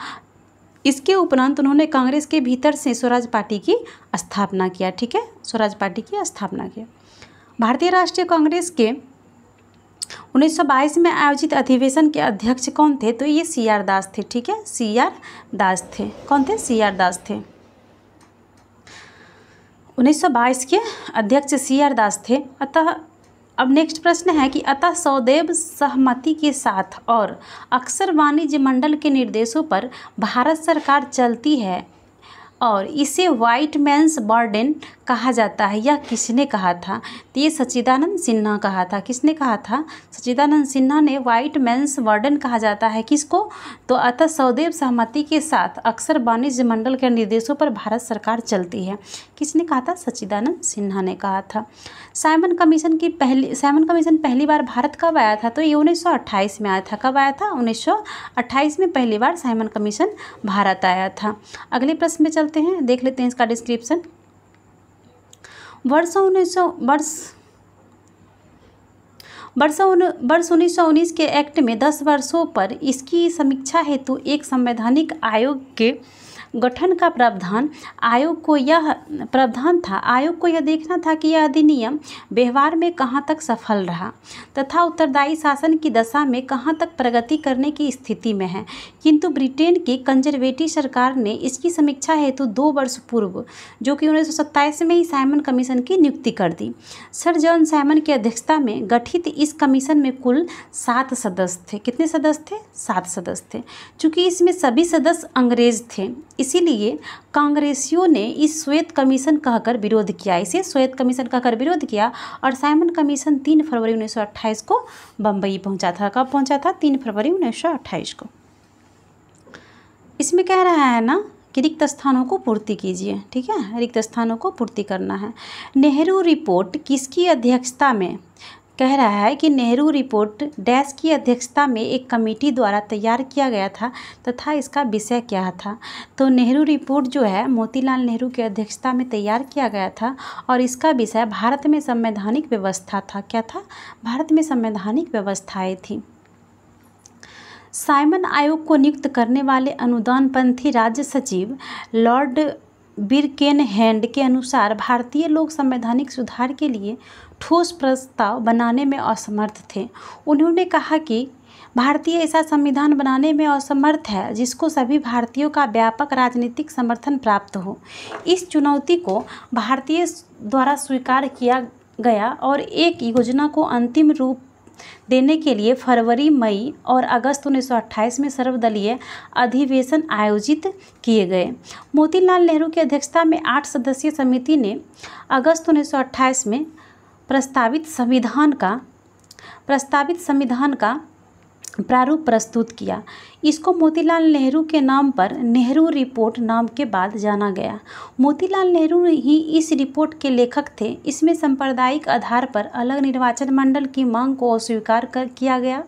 इसके उपरांत उन्होंने कांग्रेस के भीतर से स्वराज पार्टी की स्थापना किया, ठीक है, स्वराज पार्टी की स्थापना की। भारतीय राष्ट्रीय कांग्रेस के 1922 में आयोजित अधिवेशन के अध्यक्ष कौन थे, तो ये CR दास थे, ठीक है, CR दास थे। कौन थे, CR दास थे। 1922 के अध्यक्ष CR दास थे। अतः अब नेक्स्ट प्रश्न है कि अतः सदैव सहमति के साथ और अक्सर वाणिज्य मंडल के निर्देशों पर भारत सरकार चलती है और इसे व्हाइट मैन्स बर्डन कहा जाता है। यह किसने कहा था, तो ये सच्चिदानंद सिन्हा कहा था। किसने कहा था, सच्चिदानंद सिन्हा ने व्हाइट मैन्स बर्डन कहा जाता है। किसको, तो अतः सदैव सहमति के साथ अक्सर वाणिज्य मंडल के निर्देशों पर भारत सरकार चलती है। किसने कहा था, सच्चिदानंद सिन्हा ने कहा था। साइमन कमीशन पहली बार भारत कब आया था, तो ये 1928 में आया था। कब आया था, 1928 में पहली बार साइमन कमीशन भारत आया था। अगले प्रश्न में चलते हैं, देख लेते हैं इसका डिस्क्रिप्शन। वर्ष 1919 के एक्ट में 10 वर्षों पर इसकी समीक्षा हेतु एक संवैधानिक आयोग के गठन का प्रावधान था। आयोग को यह देखना था कि यह अधिनियम व्यवहार में कहाँ तक सफल रहा तथा उत्तरदायी शासन की दशा में कहाँ तक प्रगति करने की स्थिति में है। किंतु ब्रिटेन की कंजर्वेटिव सरकार ने इसकी समीक्षा हेतु 2 वर्ष पूर्व, जो कि 1927 में ही साइमन कमीशन की नियुक्ति कर दी। सर जॉन साइमन की अध्यक्षता में गठित इस कमीशन में कुल 7 सदस्य थे। कितने सदस्य थे? 7 सदस्य थे। चूँकि इसमें सभी सदस्य अंग्रेज थे, इसीलिए कांग्रेसियों ने इस श्वेत कमीशन कहकर विरोध किया। इसे श्वेत कमीशन कहकर विरोध किया और साइमन कमीशन 3 फरवरी 1928 को बम्बई पहुंचा था। कब पहुंचा था? 3 फरवरी 1928 को। इसमें कह रहा है ना कि रिक्त स्थानों को पूर्ति कीजिए। ठीक है, रिक्त स्थानों को पूर्ति करना है। नेहरू रिपोर्ट किसकी अध्यक्षता में? कह रहा है कि नेहरू रिपोर्ट डैश की अध्यक्षता में एक कमेटी द्वारा तैयार किया गया था तथा इसका विषय क्या था? तो नेहरू रिपोर्ट जो है मोतीलाल नेहरू की अध्यक्षता में तैयार किया गया था और इसका विषय भारत में संवैधानिक व्यवस्था था। क्या था? भारत में संवैधानिक व्यवस्थाएं थी। साइमन आयोग को नियुक्त करने वाले अनुदानपंथी राज्य सचिव लॉर्ड बिरकेनहैंड के अनुसार भारतीय लोग संवैधानिक सुधार के लिए ठोस प्रस्ताव बनाने में असमर्थ थे। उन्होंने कहा कि भारतीय ऐसा संविधान बनाने में असमर्थ है जिसको सभी भारतीयों का व्यापक राजनीतिक समर्थन प्राप्त हो। इस चुनौती को भारतीय द्वारा स्वीकार किया गया और एक योजना को अंतिम रूप देने के लिए फरवरी, मई और अगस्त 1928 में सर्वदलीय अधिवेशन आयोजित किए गए। मोतीलाल नेहरू की अध्यक्षता में 8 सदस्यीय समिति ने अगस्त 1928 में प्रस्तावित संविधान का प्रारूप प्रस्तुत किया। इसको मोतीलाल नेहरू के नाम पर नेहरू रिपोर्ट नाम के बाद जाना गया। मोतीलाल नेहरू ही इस रिपोर्ट के लेखक थे। इसमें सांप्रदायिक आधार पर अलग निर्वाचन मंडल की मांग को अस्वीकार किया गया।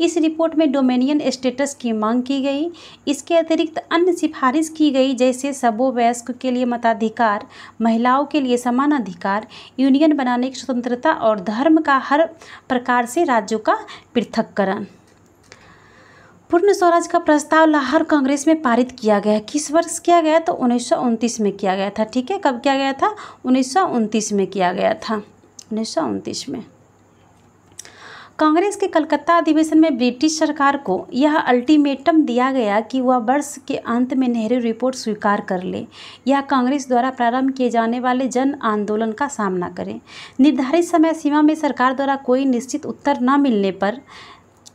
इस रिपोर्ट में डोमिनियन स्टेटस की मांग की गई। इसके अतिरिक्त अन्य सिफारिश की गई जैसे सबो वयस्क के लिए मताधिकार, महिलाओं के लिए समान अधिकार, यूनियन बनाने की स्वतंत्रता और धर्म का हर प्रकार से राज्यों का पृथक्करण। पूर्ण स्वराज का प्रस्ताव लाहौर कांग्रेस में पारित किया गया। किस वर्ष किया गया? तो 1929 में किया गया था। ठीक है, कब किया गया था? 1929 में किया गया था। 1929 में कांग्रेस के कलकत्ता अधिवेशन में ब्रिटिश सरकार को यह अल्टीमेटम दिया गया कि वह वर्ष के अंत में नेहरू रिपोर्ट स्वीकार कर ले या कांग्रेस द्वारा प्रारंभ किए जाने वाले जन आंदोलन का सामना करे। निर्धारित समय सीमा में सरकार द्वारा कोई निश्चित उत्तर न मिलने पर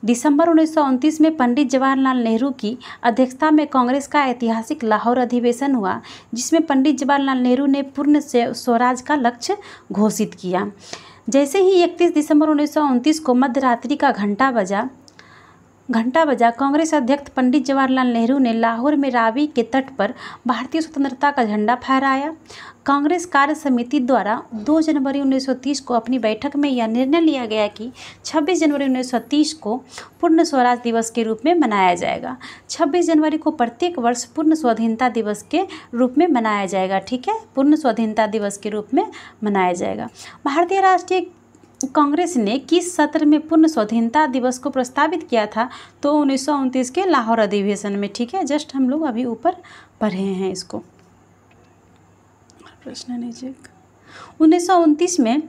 दिसंबर 1929 में पंडित जवाहरलाल नेहरू की अध्यक्षता में कांग्रेस का ऐतिहासिक लाहौर अधिवेशन हुआ, जिसमें पंडित जवाहरलाल नेहरू ने पूर्ण स्वराज का लक्ष्य घोषित किया। जैसे ही 31 दिसंबर 1929 को मध्यरात्रि का घंटा बजा, कांग्रेस अध्यक्ष पंडित जवाहरलाल नेहरू ने लाहौर में रावी के तट पर भारतीय स्वतंत्रता का झंडा फहराया। कांग्रेस कार्य समिति द्वारा 2 जनवरी 1930 को अपनी बैठक में यह निर्णय लिया गया कि 26 जनवरी 1930 को पूर्ण स्वराज दिवस के रूप में मनाया जाएगा। 26 जनवरी को प्रत्येक वर्ष पूर्ण स्वाधीनता दिवस के रूप में मनाया जाएगा। ठीक है, पूर्ण स्वाधीनता दिवस के रूप में मनाया जाएगा। भारतीय राष्ट्रीय कांग्रेस ने किस सत्र में पूर्ण स्वाधीनता दिवस को प्रस्तावित किया था? तो 1929 के लाहौर अधिवेशन में। ठीक है, जस्ट हम लोग अभी ऊपर पढ़े हैं इसको। प्रश्न नीचे 1929 में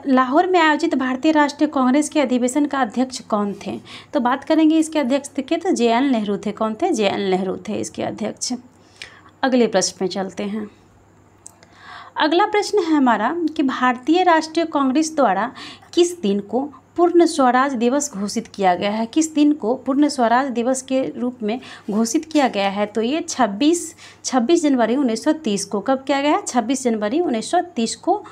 लाहौर में आयोजित भारतीय राष्ट्रीय कांग्रेस के अधिवेशन का अध्यक्ष कौन थे? तो बात करेंगे इसके अध्यक्ष के, तो जे.एन. नेहरू थे। कौन थे? जे.एन. नेहरू थे इसके अध्यक्ष। अगले प्रश्न में चलते हैं। अगला प्रश्न है हमारा कि भारतीय राष्ट्रीय कांग्रेस द्वारा किस दिन को पूर्ण स्वराज दिवस घोषित किया गया है? किस दिन को पूर्ण स्वराज दिवस के रूप में घोषित किया गया है? तो ये 26 जनवरी 1930 को। कब किया गया है? 26 जनवरी 1930 को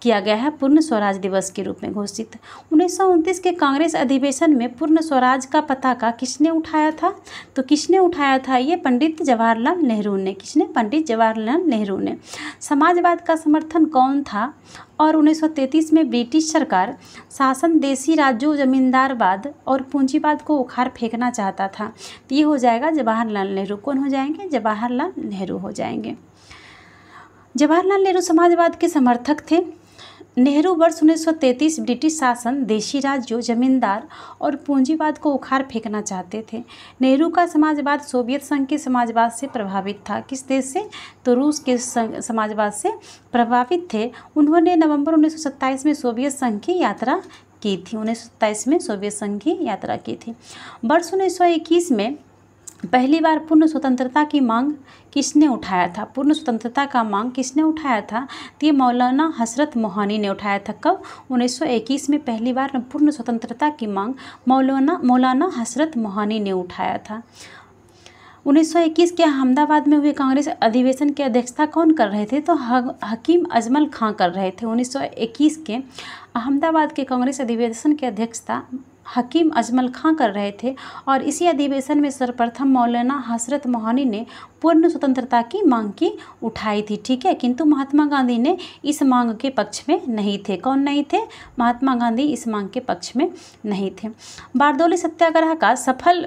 किया गया है पूर्ण स्वराज दिवस के रूप में घोषित। 1929 के कांग्रेस अधिवेशन में पूर्ण स्वराज का पताका किसने उठाया था? तो किसने उठाया था? ये पंडित जवाहरलाल नेहरू ने। किसने? पंडित जवाहरलाल नेहरू ने। समाजवाद का समर्थन कौन था? और 1933 में ब्रिटिश सरकार शासन देशी राज्यों, जमींदारवाद और पूंजीवाद को उखाड़ फेंकना चाहता था। तो ये हो जाएगा जवाहरलाल नेहरू। कौन हो जाएंगे? जवाहरलाल नेहरू हो जाएंगे। जवाहरलाल नेहरू समाजवाद के समर्थक थे। नेहरू वर्ष 1933 ब्रिटिश शासन, देशी राज्यों, जमींदार और पूंजीवाद को उखाड़ फेंकना चाहते थे। नेहरू का समाजवाद सोवियत संघ के समाजवाद से प्रभावित था। किस देश से? तो रूस के समाजवाद से प्रभावित थे। उन्होंने नवंबर 1927 में सोवियत संघ की यात्रा की थी। 1927 में सोवियत संघ की यात्रा की थी। वर्ष 1921 में पहली बार पूर्ण स्वतंत्रता की मांग किसने उठाया था? पूर्ण स्वतंत्रता का मांग किसने उठाया था? तो ये मौलाना हसरत मोहानी ने उठाया था। कब? 1921 में पहली बार पूर्ण स्वतंत्रता की मांग मौलाना हसरत मोहानी ने उठाया था। 1921 के अहमदाबाद में हुए कांग्रेस अधिवेशन की अध्यक्षता कौन कर रहे थे? तो हकीम अजमल खां कर रहे थे। 1921 के अहमदाबाद के कांग्रेस अधिवेशन की अध्यक्षता हकीम अजमल खां कर रहे थे और इसी अधिवेशन में सर्वप्रथम मौलाना हसरत मोहानी ने पूर्ण स्वतंत्रता की मांग की उठाई थी। ठीक है, किंतु महात्मा गांधी ने इस मांग के पक्ष में नहीं थे। कौन नहीं थे? महात्मा गांधी इस मांग के पक्ष में नहीं थे। बारदौली सत्याग्रह का सफल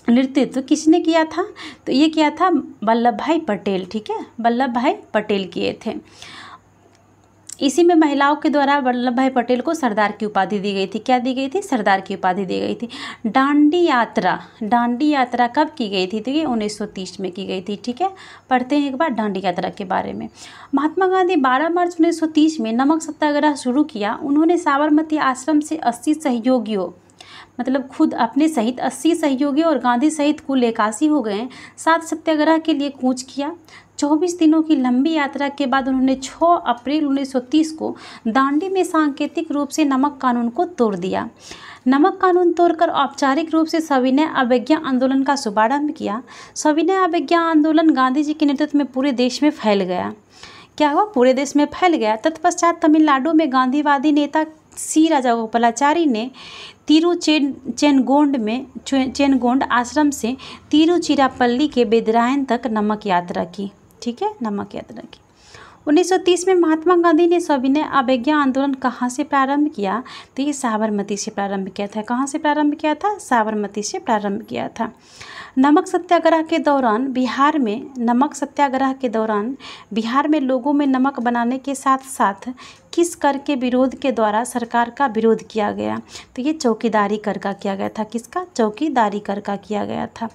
नेतृत्व किसने किया था? तो ये किया था वल्लभ भाई पटेल। ठीक है, वल्लभ भाई पटेल किए थे। इसी में महिलाओं के द्वारा वल्लभ भाई पटेल को सरदार की उपाधि दी गई थी। क्या दी गई थी? सरदार की उपाधि दी गई थी। दांडी यात्रा कब की गई थी? तो ये 1930 में की गई थी। ठीक है, पढ़ते हैं एक बार दांडी यात्रा के बारे में। महात्मा गांधी 12 मार्च 1930 में नमक सत्याग्रह शुरू किया। उन्होंने साबरमती आश्रम से 80 सहयोगियों, मतलब खुद अपने सहित 80 सहयोगी और गांधी सहित कुल 81 हो गए 7 सत्याग्रह के लिए कूच किया। 24 दिनों की लंबी यात्रा के बाद उन्होंने 6 अप्रैल 1930 को दांडी में सांकेतिक रूप से नमक कानून को तोड़ दिया। नमक कानून तोड़कर औपचारिक रूप से सविनय अवज्ञा आंदोलन का शुभारंभ किया। सविनय अवज्ञा आंदोलन गांधी जी के नेतृत्व में पूरे देश में फैल गया। क्या हुआ? पूरे देश में फैल गया। तत्पश्चात तमिलनाडु में गांधीवादी नेता सी राजागोपालाचारी ने चेनगोंड आश्रम से तिरुचिरापल्ली के बेदरायन तक नमक यात्रा की। ठीक है, नमक यात्रा की। 1930 में महात्मा गांधी ने सविनय अवज्ञा आंदोलन कहाँ से प्रारंभ किया? तो ये साबरमती से प्रारंभ किया था। कहाँ से प्रारंभ किया था? साबरमती से प्रारंभ किया था। नमक सत्याग्रह के दौरान बिहार में लोगों में नमक बनाने के साथ साथ किस कर के विरोध के द्वारा सरकार का विरोध किया गया? तो ये चौकीदारी कर का किया गया था। किसका? चौकीदारी कर का किया गया था।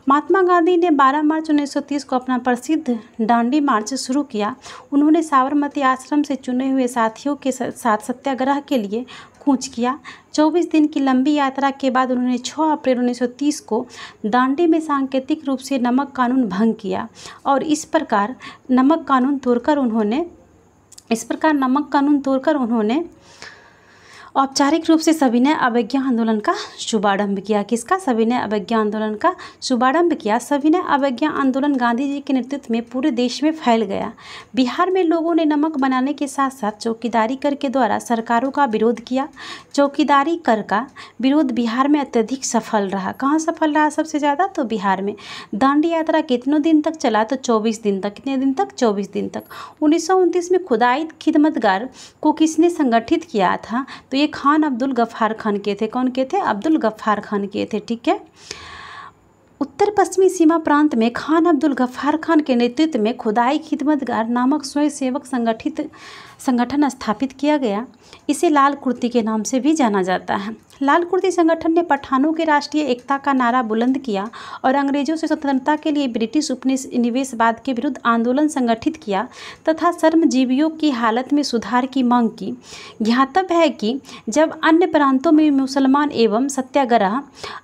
महात्मा गांधी ने 12 मार्च 1930 को अपना प्रसिद्ध दांडी मार्च शुरू किया। उन्होंने साबरमती आश्रम से चुने हुए साथियों के साथ सत्याग्रह के लिए कूच किया। 24 दिन की लंबी यात्रा के बाद उन्होंने 6 अप्रैल 1930 को दांडी में सांकेतिक रूप से नमक कानून भंग किया और इस प्रकार नमक कानून तोड़कर उन्होंने औपचारिक रूप से सविनय अवज्ञा आंदोलन का शुभारंभ किया। किसका? सविनय अवज्ञा आंदोलन का शुभारंभ किया। सविनय अवज्ञा आंदोलन गांधी जी के नेतृत्व में पूरे देश में फैल गया। बिहार में लोगों ने नमक बनाने के साथ साथ चौकीदारी कर के द्वारा सरकारों का विरोध किया। चौकीदारी कर का विरोध बिहार में अत्यधिक सफल रहा। कहाँ सफल रहा सबसे ज़्यादा? तो बिहार में। दांडी यात्रा कितनों दिन तक चला? तो 24 दिन तक। कितने दिन तक? 24 दिन तक। 1929 में खुदाई खिदमतगार को किसने संगठित किया था? तो ये खान अब्दुल गफ्फार खान के थे। कौन के थे? अब्दुल गफ्फार खान के थे। ठीक है, उत्तर पश्चिमी सीमा प्रांत में खान अब्दुल गफ्फार खान के नेतृत्व में खुदाई खिदमतगार नामक स्वयंसेवक संगठन स्थापित किया गया। इसे लाल कुर्ती के नाम से भी जाना जाता है। लाल कुर्ती संगठन ने पठानों के राष्ट्रीय एकता का नारा बुलंद किया और अंग्रेजों से स्वतंत्रता के लिए ब्रिटिश उपनिवेशवाद के विरुद्ध आंदोलन संगठित किया तथा श्रमजीवियों की हालत में सुधार की मांग की। ज्ञातव्य है कि जब अन्य प्रांतों में मुसलमान एवं सत्याग्रह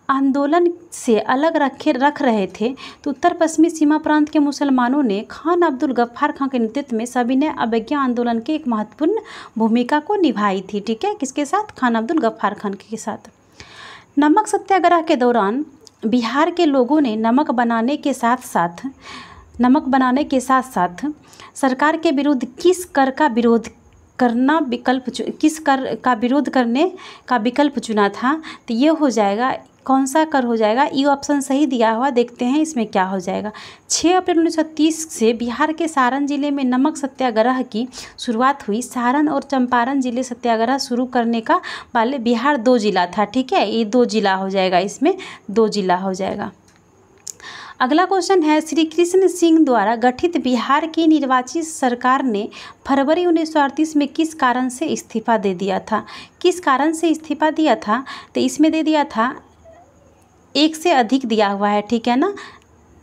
आंदोलन से अलग रख रहे थे तो उत्तर पश्चिमी सीमा प्रांत के मुसलमानों ने खान अब्दुल गफ्फार खान के नेतृत्व में सविनय अवज्ञा आंदोलन के एक महत्वपूर्ण भूमिका को निभाई थी। ठीक है, किसके साथ? खान अब्दुल गफ्फार खान के साथ। नमक सत्याग्रह के दौरान बिहार के लोगों ने नमक बनाने के साथ साथ सरकार के विरुद्ध किस कर का विरोध करने का विकल्प चुना था? तो ये हो जाएगा, कौन सा कर हो जाएगा? ई ऑप्शन सही दिया हुआ। देखते हैं इसमें क्या हो जाएगा। 6 अप्रैल 1930 से बिहार के सारण जिले में नमक सत्याग्रह की शुरुआत हुई। सारण और चंपारण जिले सत्याग्रह शुरू करने का वाले बिहार 2 जिला था। ठीक है, ये 2 जिला हो जाएगा, इसमें 2 जिला हो जाएगा। अगला क्वेश्चन है, श्री कृष्ण सिंह द्वारा गठित बिहार की निर्वाचित सरकार ने फरवरी 1938 में किस कारण से इस्तीफा दे दिया था? किस कारण से इस्तीफा दिया था? तो इसमें दे दिया था, एक से अधिक दिया हुआ है, ठीक है ना,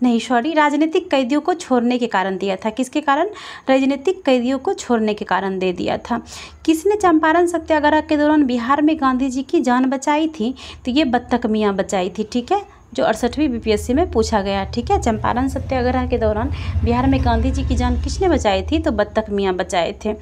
नहीं सॉरी, राजनीतिक कैदियों को छोड़ने के कारण दिया था। किसके कारण? राजनीतिक कैदियों को छोड़ने के कारण दे दिया था। किसने चंपारण सत्याग्रह के दौरान बिहार में गांधी जी की जान बचाई थी? तो ये बत्तख मियाँ बचाई थी, ठीक है, जो 68वीं बीपीएससी में पूछा गया, ठीक है। चंपारण सत्याग्रह के दौरान बिहार में गांधी जी की जान किसने बचाई थी? तो बत्तख मियाँ बचाए थे।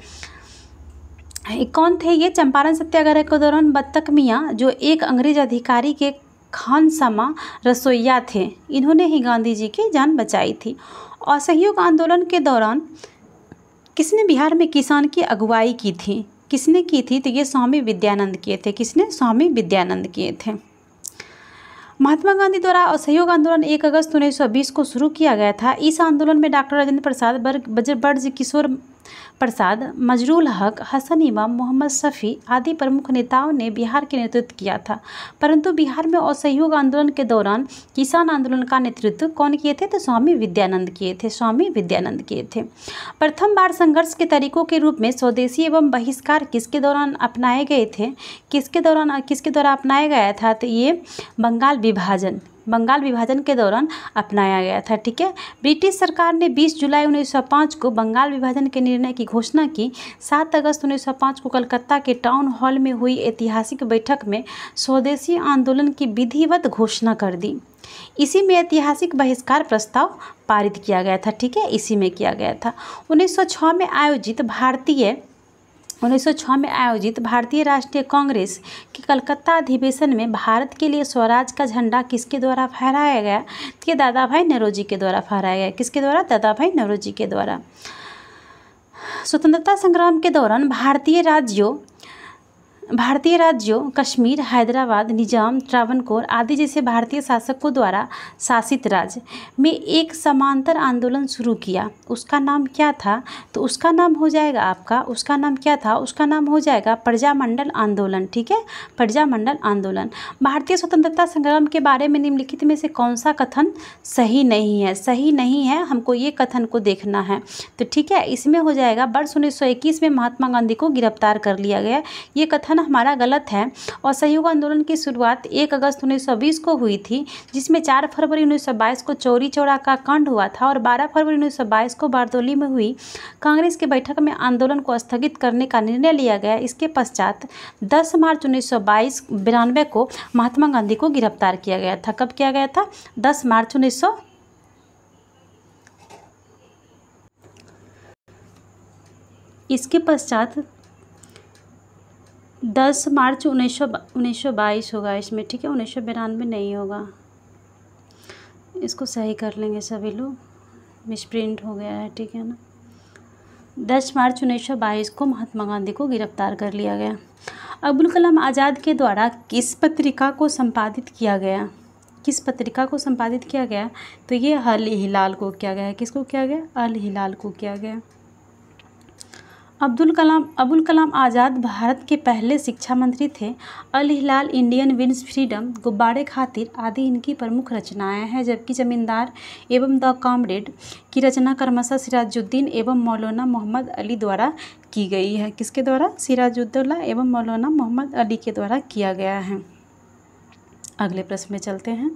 कौन थे ये चंपारण सत्याग्रह के दौरान बत्तख मियाँ? जो एक अंग्रेज अधिकारी के खानसमा रसोइया थे, इन्होंने ही गांधी जी की जान बचाई थी। असहयोग आंदोलन के दौरान किसने बिहार में किसान की अगुवाई की थी? किसने की थी? तो ये स्वामी विद्यानंद किए थे। किसने? स्वामी विद्यानंद किए थे। महात्मा गांधी द्वारा असहयोग आंदोलन 1 अगस्त 1920 को शुरू किया गया था। इस आंदोलन में डॉक्टर राजेंद्र प्रसाद, ब्रज किशोर प्रसाद, मजरूल हक, हसन इमाम, मोहम्मद शफी आदि प्रमुख नेताओं ने बिहार के नेतृत्व किया था। परंतु बिहार में असहयोग आंदोलन के दौरान किसान आंदोलन का नेतृत्व कौन किए थे? तो स्वामी विद्यानंद किए थे। स्वामी विद्यानंद किए थे। प्रथम बार संघर्ष के तरीकों के रूप में स्वदेशी एवं बहिष्कार किसके दौरान अपनाए गए थे? किसके द्वारा अपनाया गया था? तो ये बंगाल विभाजन के दौरान अपनाया गया था, ठीक है। ब्रिटिश सरकार ने 20 जुलाई 1905 को बंगाल विभाजन के निर्णय की घोषणा की। 7 अगस्त 1905 को कलकत्ता के टाउन हॉल में हुई ऐतिहासिक बैठक में स्वदेशी आंदोलन की विधिवत घोषणा कर दी। इसी में ऐतिहासिक बहिष्कार प्रस्ताव पारित किया गया था, ठीक है, इसी में किया गया था। 1906 में आयोजित भारतीय राष्ट्रीय कांग्रेस के कलकत्ता अधिवेशन में भारत के लिए स्वराज का झंडा किसके द्वारा फहराया गया? ये दादा भाई नौरोजी के द्वारा फहराया गया। किसके द्वारा? दादा भाई नौरोजी के द्वारा। स्वतंत्रता संग्राम के दौरान भारतीय राज्यों कश्मीर, हैदराबाद, निजाम, ट्रावनकोर आदि जैसे भारतीय शासकों द्वारा शासित राज्य में एक समांतर आंदोलन शुरू किया। उसका नाम क्या था? तो उसका नाम हो जाएगा उसका नाम क्या था? उसका नाम हो जाएगा प्रजामंडल आंदोलन, ठीक है, प्रजामंडल आंदोलन। भारतीय स्वतंत्रता संग्राम के बारे में निम्नलिखित में से कौन सा कथन सही नहीं है? सही नहीं है, हमको ये कथन को देखना है, तो ठीक है, इसमें हो जाएगा वर्ष 1921 में महात्मा गांधी को गिरफ्तार कर लिया गया। ये कथन हमारा गलत है। और असहयोग आंदोलन की शुरुआत 1 अगस्त 1920 को हुई थी, जिसमें 4 फरवरी 1922 को चौरी चौरा का कांड हुआ था और 12 फरवरी 1922 को बारदौली में हुई कांग्रेस की बैठक में आंदोलन को स्थगित करने का निर्णय लिया गया। इसके पश्चात 10 मार्च 1992 को महात्मा गांधी को गिरफ्तार किया गया था। कब किया गया था? 10 मार्च 1992। इसके पश्चात 10 मार्च 1922 होगा इसमें, ठीक है, 1992 नहीं होगा। इसको सही कर लेंगे सभी लोग, मिसप्रिंट हो गया है, ठीक है ना। 10 मार्च 1922 को महात्मा गांधी को गिरफ्तार कर लिया गया। अब्दुल कलाम आज़ाद के द्वारा किस पत्रिका को संपादित किया गया? किस पत्रिका को संपादित किया गया? तो ये अल हिलाल को किया गया है। किसको किया गया? अल हिलाल को किया गया। अब्दुल कलाम आज़ाद भारत के पहले शिक्षा मंत्री थे। अल हिलाल, इंडियन विंस, फ्रीडम, गुब्बारे खातिर आदि इनकी प्रमुख रचनाएं हैं, जबकि जमींदार एवं द कॉमरेड की रचना क्रमशः सिराजुद्दीन एवं मौलाना मोहम्मद अली द्वारा की गई है। किसके द्वारा? सिराजुद्दौला एवं मौलाना मोहम्मद अली के द्वारा किया गया है। अगले प्रश्न में चलते हैं।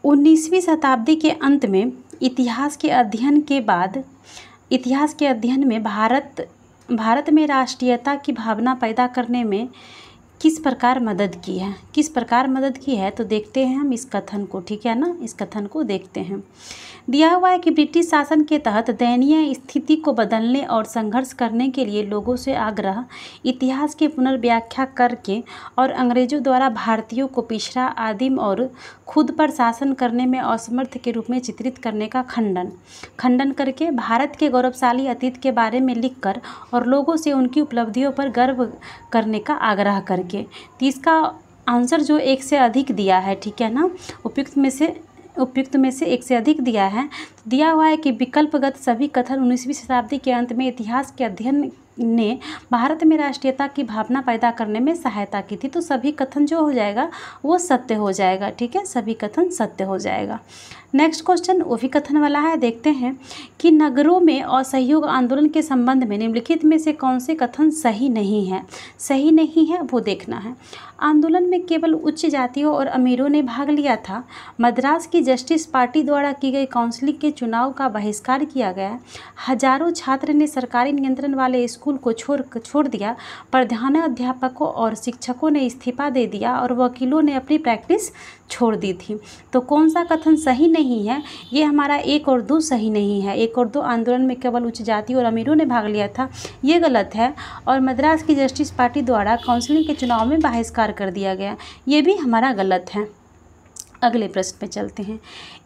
19वीं शताब्दी के अंत में इतिहास के अध्ययन में भारत में राष्ट्रीयता की भावना पैदा करने में किस प्रकार मदद की है? तो देखते हैं हम इस कथन को, ठीक है ना, इस कथन को देखते हैं। दिया हुआ है कि ब्रिटिश शासन के तहत दयनीय स्थिति को बदलने और संघर्ष करने के लिए लोगों से आग्रह, इतिहास की पुनर्व्याख्या करके और अंग्रेजों द्वारा भारतीयों को पिछड़ा, आदिम और खुद पर शासन करने में असमर्थ के रूप में चित्रित करने का खंडन करके, भारत के गौरवशाली अतीत के बारे में लिखकर और लोगों से उनकी उपलब्धियों पर गर्व करने का आग्रह करके। तो इसका आंसर जो 1 से अधिक दिया है, ठीक है ना, उपयुक्त में से 1 से अधिक दिया है। दिया हुआ है कि विकल्पगत सभी कथन 19वीं शताब्दी के अंत में इतिहास के अध्ययन ने भारत में राष्ट्रीयता की भावना पैदा करने में सहायता की थी। तो सभी कथन जो हो जाएगा वो सत्य हो जाएगा, ठीक है, सभी कथन सत्य हो जाएगा। नेक्स्ट क्वेश्चन वो भी कथन वाला है, देखते हैं कि नगरों में असहयोग आंदोलन के संबंध में निम्नलिखित में से कौन से कथन सही नहीं है। सही नहीं है वो देखना है। आंदोलन में केवल उच्च जातियों और अमीरों ने भाग लिया था। मद्रास की जस्टिस पार्टी द्वारा की गई काउंसिलिंग के चुनाव का बहिष्कार किया गया। हजारों छात्र ने सरकारी नियंत्रण वाले स्कूल को छोड़ दिया। प्रधानाध्यापकों और शिक्षकों ने इस्तीफा दे दिया और वकीलों ने अपनी प्रैक्टिस छोड़ दी थी। तो कौन सा कथन सही नहीं है? ये हमारा 1 और 2 सही नहीं है। 1 और 2 आंदोलन में केवल उच्च जाति और अमीरों ने भाग लिया था, ये गलत है। और मद्रास की जस्टिस पार्टी द्वारा काउंसिलिंग के चुनाव में बहिष्कार कर दिया गया, ये भी हमारा गलत है। अगले प्रश्न पे चलते हैं।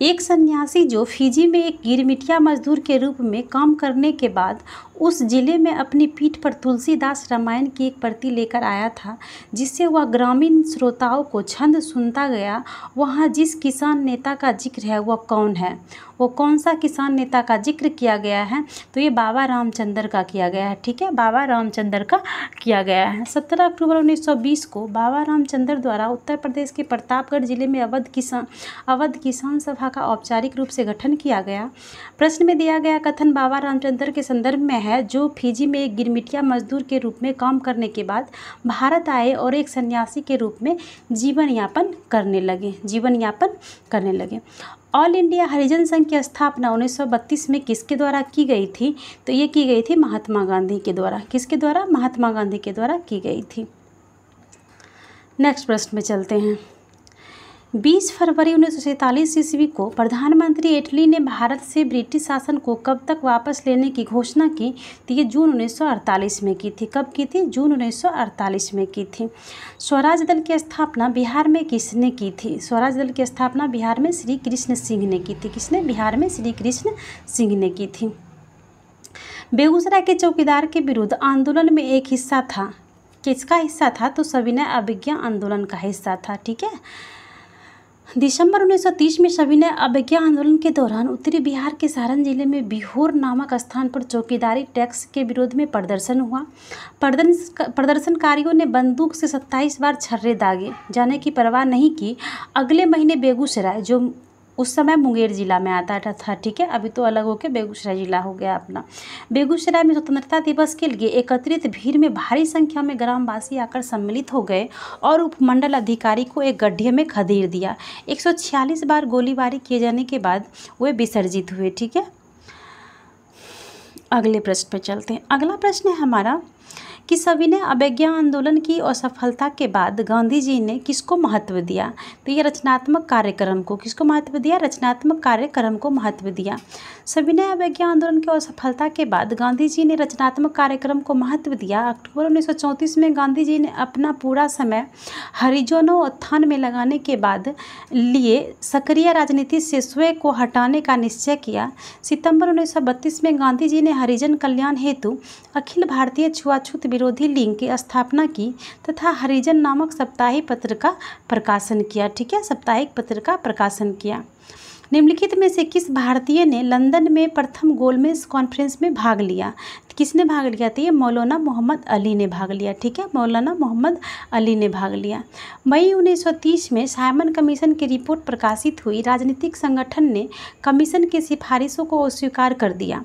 एक सन्यासी जो फिजी में एक गिरमिटिया मजदूर के रूप में काम करने के बाद उस जिले में अपनी पीठ पर तुलसीदास रामायण की एक प्रति लेकर आया था, जिससे वह ग्रामीण श्रोताओं को छंद सुनता गया, वहाँ जिस किसान नेता का जिक्र है वह कौन है? वो कौन सा किसान नेता का जिक्र किया गया है? तो ये बाबा रामचंद्र का किया गया है, ठीक है, बाबा रामचंद्र का किया गया है। 17 अक्टूबर 1920 को बाबा रामचंद्र द्वारा उत्तर प्रदेश के प्रतापगढ़ जिले में अवध किसान सभा का औपचारिक रूप से गठन किया गया। प्रश्न में दिया गया कथन बाबा रामचंद्र के संदर्भ में है, जो फिजी में एक गिरमिटिया मजदूर के रूप में काम करने के बाद भारत आए और एक सन्यासी के रूप में जीवन यापन करने लगे। ऑल इंडिया हरिजन संघ की स्थापना 1932 में किसके द्वारा की गई थी? तो ये की गई थी महात्मा गांधी के द्वारा। किसके द्वारा? महात्मा गांधी के द्वारा की गई थी। नेक्स्ट प्रश्न में चलते हैं। 20 फरवरी 1947 ईस्वी को प्रधानमंत्री एटली ने भारत से ब्रिटिश शासन को कब तक वापस लेने की घोषणा की? तो ये जून 1948 में की थी। कब की थी? जून 1948 में की थी। स्वराज दल की स्थापना बिहार में किसने की थी? स्वराज दल की स्थापना बिहार में श्री कृष्ण सिंह ने की थी। किसने? बिहार में श्री कृष्ण सिंह ने की थी। बेगूसराय के चौकीदार के विरुद्ध आंदोलन में एक हिस्सा था, किसका हिस्सा था? तो सविनय अवज्ञा आंदोलन का हिस्सा था, ठीक है। दिसंबर 1930 में सविनय अवज्ञा आंदोलन के दौरान उत्तरी बिहार के सारण जिले में बिहोर नामक स्थान पर चौकीदारी टैक्स के विरोध में प्रदर्शन हुआ। प्रदर्शनकारियों ने बंदूक से 27 बार छर्रे दागे, जाने की परवाह नहीं की। अगले महीने बेगूसराय, जो उस समय मुंगेर जिला में आता था, ठीक है, अभी तो अलग होकर बेगूसराय जिला हो गया अपना। बेगूसराय में स्वतंत्रता दिवस के लिए एकत्रित भीड़ में भारी संख्या में ग्रामवासी आकर सम्मिलित हो गए और उपमंडल अधिकारी को एक गड्ढे में खदेड़ दिया। 146 बार गोलीबारी किए जाने के बाद वे विसर्जित हुए, ठीक है। अगले प्रश्न पर चलते हैं। अगला प्रश्न है हमारा कि सविनय अवज्ञा आंदोलन की असफलता के बाद गांधी जी ने किसको महत्व दिया? तो ये रचनात्मक कार्यक्रम को। किसको महत्व दिया? रचनात्मक कार्यक्रम को महत्व दिया। सविनय अवज्ञा आंदोलन की असफलता के बाद गांधी जी ने रचनात्मक कार्यक्रम को महत्व दिया। अक्टूबर 1934 में गांधी जी ने अपना पूरा समय हरिजनों उत्थान में लगाने के बाद लिए सक्रिय राजनीति से स्वयं को हटाने का निश्चय किया। सितंबर 1932 में गांधी जी ने हरिजन कल्याण हेतु अखिल भारतीय छुआछूत विरोधी लीग की स्थापना की तथा हरिजन नामक साप्ताहिक पत्र का प्रकाशन किया, ठीक है, साप्ताहिक पत्र का प्रकाशन किया। निम्नलिखित में से किस भारतीय ने लंदन में प्रथम गोलमेज कॉन्फ्रेंस में भाग लिया? किसने भाग लिया? तो ये मौलाना मोहम्मद अली ने भाग लिया, ठीक है, मौलाना मोहम्मद अली ने भाग लिया। मई 1930 में साइमन कमीशन की रिपोर्ट प्रकाशित हुई। राजनीतिक संगठन ने कमीशन की सिफारिशों को अस्वीकार कर दिया।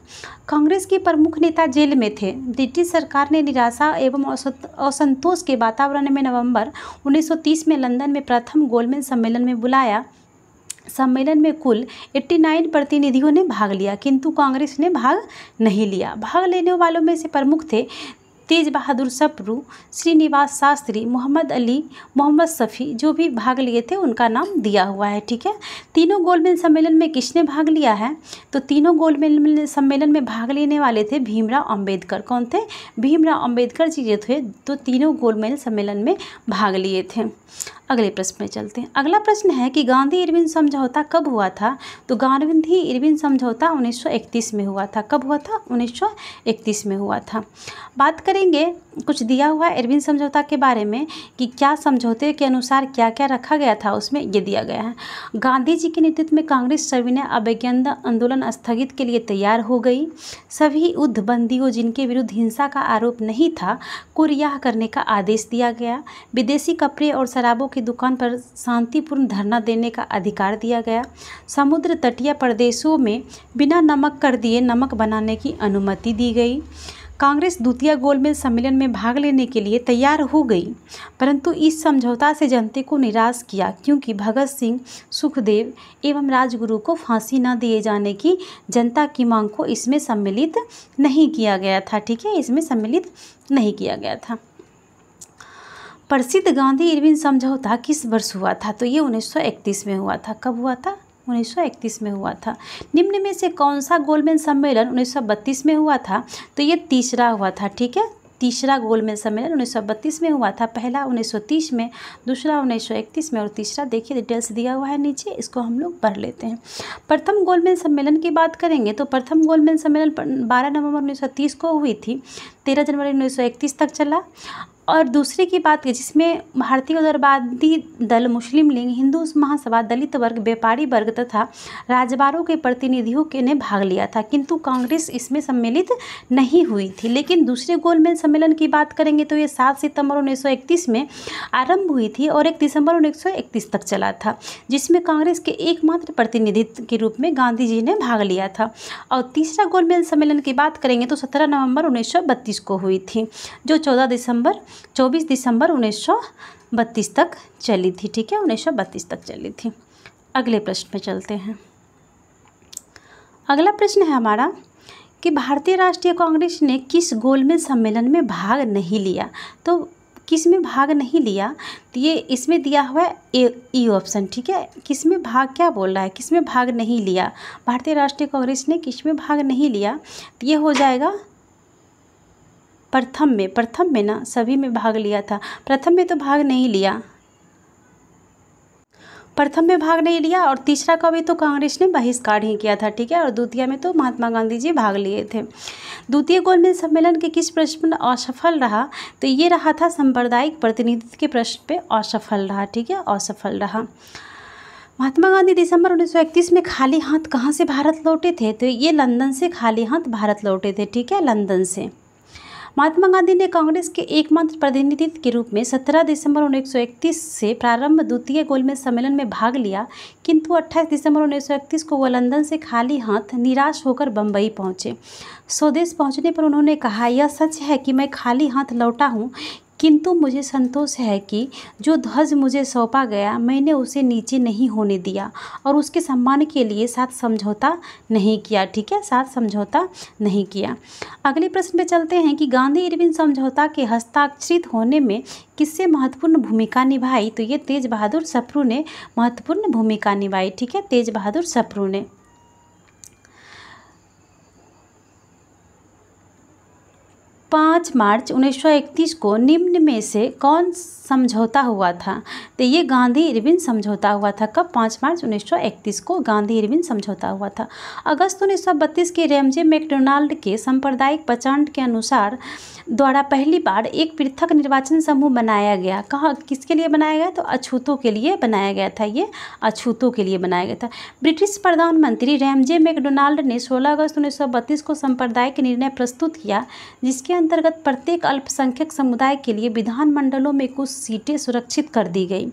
कांग्रेस के प्रमुख नेता जेल में थे। ब्रिटिश सरकार ने निराशा एवं असंतोष के वातावरण में नवंबर 1930 में लंदन में प्रथम गोलमेज सम्मेलन में बुलाया। सम्मेलन में कुल 89 प्रतिनिधियों ने भाग लिया, किंतु कांग्रेस ने भाग नहीं लिया। भाग लेने वालों में से प्रमुख थे तेज बहादुर सप्रू, श्रीनिवास शास्त्री, मोहम्मद अली, मोहम्मद शफी। जो भी भाग लिए थे उनका नाम दिया हुआ है, ठीक है। तीनों गोलमेज सम्मेलन में किसने भाग लिया है? तो तीनों गोलमेज सम्मेलन में भाग लेने वाले थे भीमराव अंबेडकर। कौन थे? भीमराव अंबेडकर जी जो थे, तो तीनों गोलमेज सम्मेलन में भाग लिए थे। अगले प्रश्न में चलते हैं। अगला प्रश्न है कि गांधी इरविन समझौता कब हुआ था? तो गांधी इरविन समझौता 1931 में हुआ था। कब हुआ था? 1931 में हुआ था। बात करेंगे, कुछ दिया हुआ है इरविन समझौता के बारे में कि क्या समझौते के अनुसार क्या क्या रखा गया था, उसमें ये दिया गया है। गांधी जी के नेतृत्व में कांग्रेस सविनय अवज्ञा आंदोलन स्थगित के लिए तैयार हो गई। सभी युद्ध बंदियों जिनके विरुद्ध हिंसा का आरोप नहीं था को रिहा करने का आदेश दिया गया। विदेशी कपड़े और शराबों की दुकान पर शांतिपूर्ण धरना देने का अधिकार दिया गया। समुद्र तटीय प्रदेशों में बिना नमक कर दिए नमक बनाने की अनुमति दी गई। कांग्रेस द्वितीय गोलमेज सम्मेलन में भाग लेने के लिए तैयार हो गई, परंतु इस समझौता से जनता को निराश किया क्योंकि भगत सिंह, सुखदेव एवं राजगुरु को फांसी न दिए जाने की जनता की मांग को इसमें सम्मिलित नहीं किया गया था। ठीक है, इसमें सम्मिलित नहीं किया गया था। प्रसिद्ध गांधी इरविन समझौता किस वर्ष हुआ था? तो ये 1931 में हुआ था। कब हुआ था? 1931 में हुआ था। निम्न में से कौन सा गोलमेज सम्मेलन 1932 में हुआ था? तो ये तीसरा हुआ था। ठीक है, तीसरा गोलमेज सम्मेलन 1932 में हुआ था। पहला 1930 में, दूसरा 1931 में और तीसरा देखिए डिटेल्स दिया हुआ है नीचे, इसको हम लोग पढ़ लेते हैं। प्रथम गोलमेज सम्मेलन की बात करेंगे तो प्रथम गोलमेज सम्मेलन 12 नवंबर 1930 को हुई थी, 13 जनवरी 1931 तक चला। और दूसरे की बात जिसमें भारतीय उदारवादी दल, मुस्लिम लीग, हिंदू महासभा, दलित वर्ग, व्यापारी वर्ग तथा राजवारों के प्रतिनिधियों के ने भाग लिया था, किंतु कांग्रेस इसमें सम्मिलित नहीं हुई थी। लेकिन दूसरे गोलमेज सम्मेलन की बात करेंगे तो ये 7 सितंबर 1931 में आरंभ हुई थी और 1 दिसंबर 1931 तक चला था, जिसमें कांग्रेस के एकमात्र प्रतिनिधित्व के रूप में गांधी जी ने भाग लिया था। और तीसरा गोलमेज सम्मेलन की बात करेंगे तो 17 नवंबर 1932 को हुई थी, जो 24 दिसंबर 1932 तक चली थी। ठीक है, 1932 तक चली थी। अगले प्रश्न पे चलते हैं। अगला प्रश्न है हमारा कि भारतीय राष्ट्रीय कांग्रेस ने किस गोलमेज सम्मेलन में भाग नहीं लिया? तो किस में भाग नहीं लिया? तो ये इसमें दिया हुआ है ई ऑप्शन। ठीक है, किस में भाग, क्या बोल रहा है, किस में भाग नहीं लिया? भारतीय राष्ट्रीय कांग्रेस ने किस में भाग नहीं लिया? तो ये हो जाएगा प्रथम में ना, सभी में भाग लिया था। प्रथम में तो भाग नहीं लिया, प्रथम में भाग नहीं लिया और तीसरा का भी तो कांग्रेस ने बहिष्कार ही किया था। ठीक है, और द्वितीय में तो महात्मा गांधी जी भाग लिए थे। द्वितीय गोलमेज सम्मेलन के किस प्रश्न में असफल रहा? तो ये रहा था सांप्रदायिक प्रतिनिधित्व के प्रश्न पे असफल रहा। ठीक है, असफल रहा। महात्मा गांधी दिसंबर 1931 में खाली हाथ कहाँ से भारत लौटे थे? तो ये लंदन से खाली हाथ भारत लौटे थे। ठीक है, लंदन से। महात्मा गांधी ने कांग्रेस के एकमात्र प्रतिनिधित्व के रूप में 17 दिसंबर 1931 से प्रारंभ द्वितीय गोलमेज सम्मेलन में भाग लिया, किंतु 28 दिसंबर 1931 को वह लंदन से खाली हाथ निराश होकर बम्बई पहुंचे। स्वदेश पहुंचने पर उन्होंने कहा, यह सच है कि मैं खाली हाथ लौटा हूं, किंतु मुझे संतोष है कि जो ध्वज मुझे सौंपा गया मैंने उसे नीचे नहीं होने दिया और उसके सम्मान के लिए साथ समझौता नहीं किया। ठीक है, साथ समझौता नहीं किया। अगले प्रश्न पे चलते हैं कि गांधी इरविन समझौता के हस्ताक्षरित होने में किससे महत्वपूर्ण भूमिका निभाई? तो ये तेज बहादुर सप्रू ने महत्वपूर्ण भूमिका निभाई। ठीक है, तेज बहादुर सप्रू ने। 5 मार्च 1931 को निम्न में से कौन समझौता हुआ था? तो ये गांधी इरविन समझौता हुआ था। कब? 5 मार्च 1931 को गांधी इरविन समझौता हुआ था। अगस्त 1932 के रैमजे मैकडोनाल्ड के सांप्रदायिक प्रचंड के अनुसार द्वारा पहली बार एक पृथक निर्वाचन समूह बनाया गया। कहाँ, किसके लिए बनाया गया? तो अछूतों के लिए बनाया गया था। ये अछूतों के लिए बनाया गया था। ब्रिटिश प्रधानमंत्री रैमजे मैकडोनाल्ड ने 16 अगस्त 1932 को सांप्रदायिक निर्णय प्रस्तुत किया, जिसके अंतर्गत प्रत्येक अल्पसंख्यक समुदाय के लिए विधानमंडलों में कुछ सीटें सुरक्षित कर दी गई,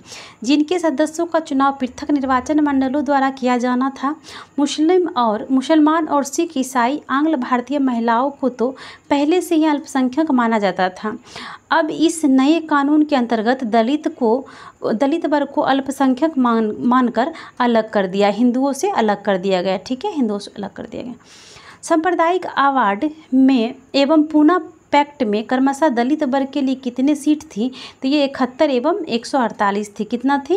जिनके सदस्यों का चुनाव पृथक निर्वाचन मंडलों द्वारा किया जाना था। मुसलमान और सिख, ईसाई, आंग्ल भारतीय महिलाओं को तो पहले से ही अल्पसंख्यक माना जाता था। अब इस नए कानून के अंतर्गत दलित वर्ग को अल्पसंख्यक मानकर अलग कर दिया, हिंदुओं से अलग कर दिया गया। ठीक है, हिंदुओं से अलग कर दिया गया। सांप्रदायिक अवार्ड में एवं पूना पैक्ट में क्रमशः दलित वर्ग के लिए कितने सीट थी? तो ये 71 एवं 148 थी। कितना थी?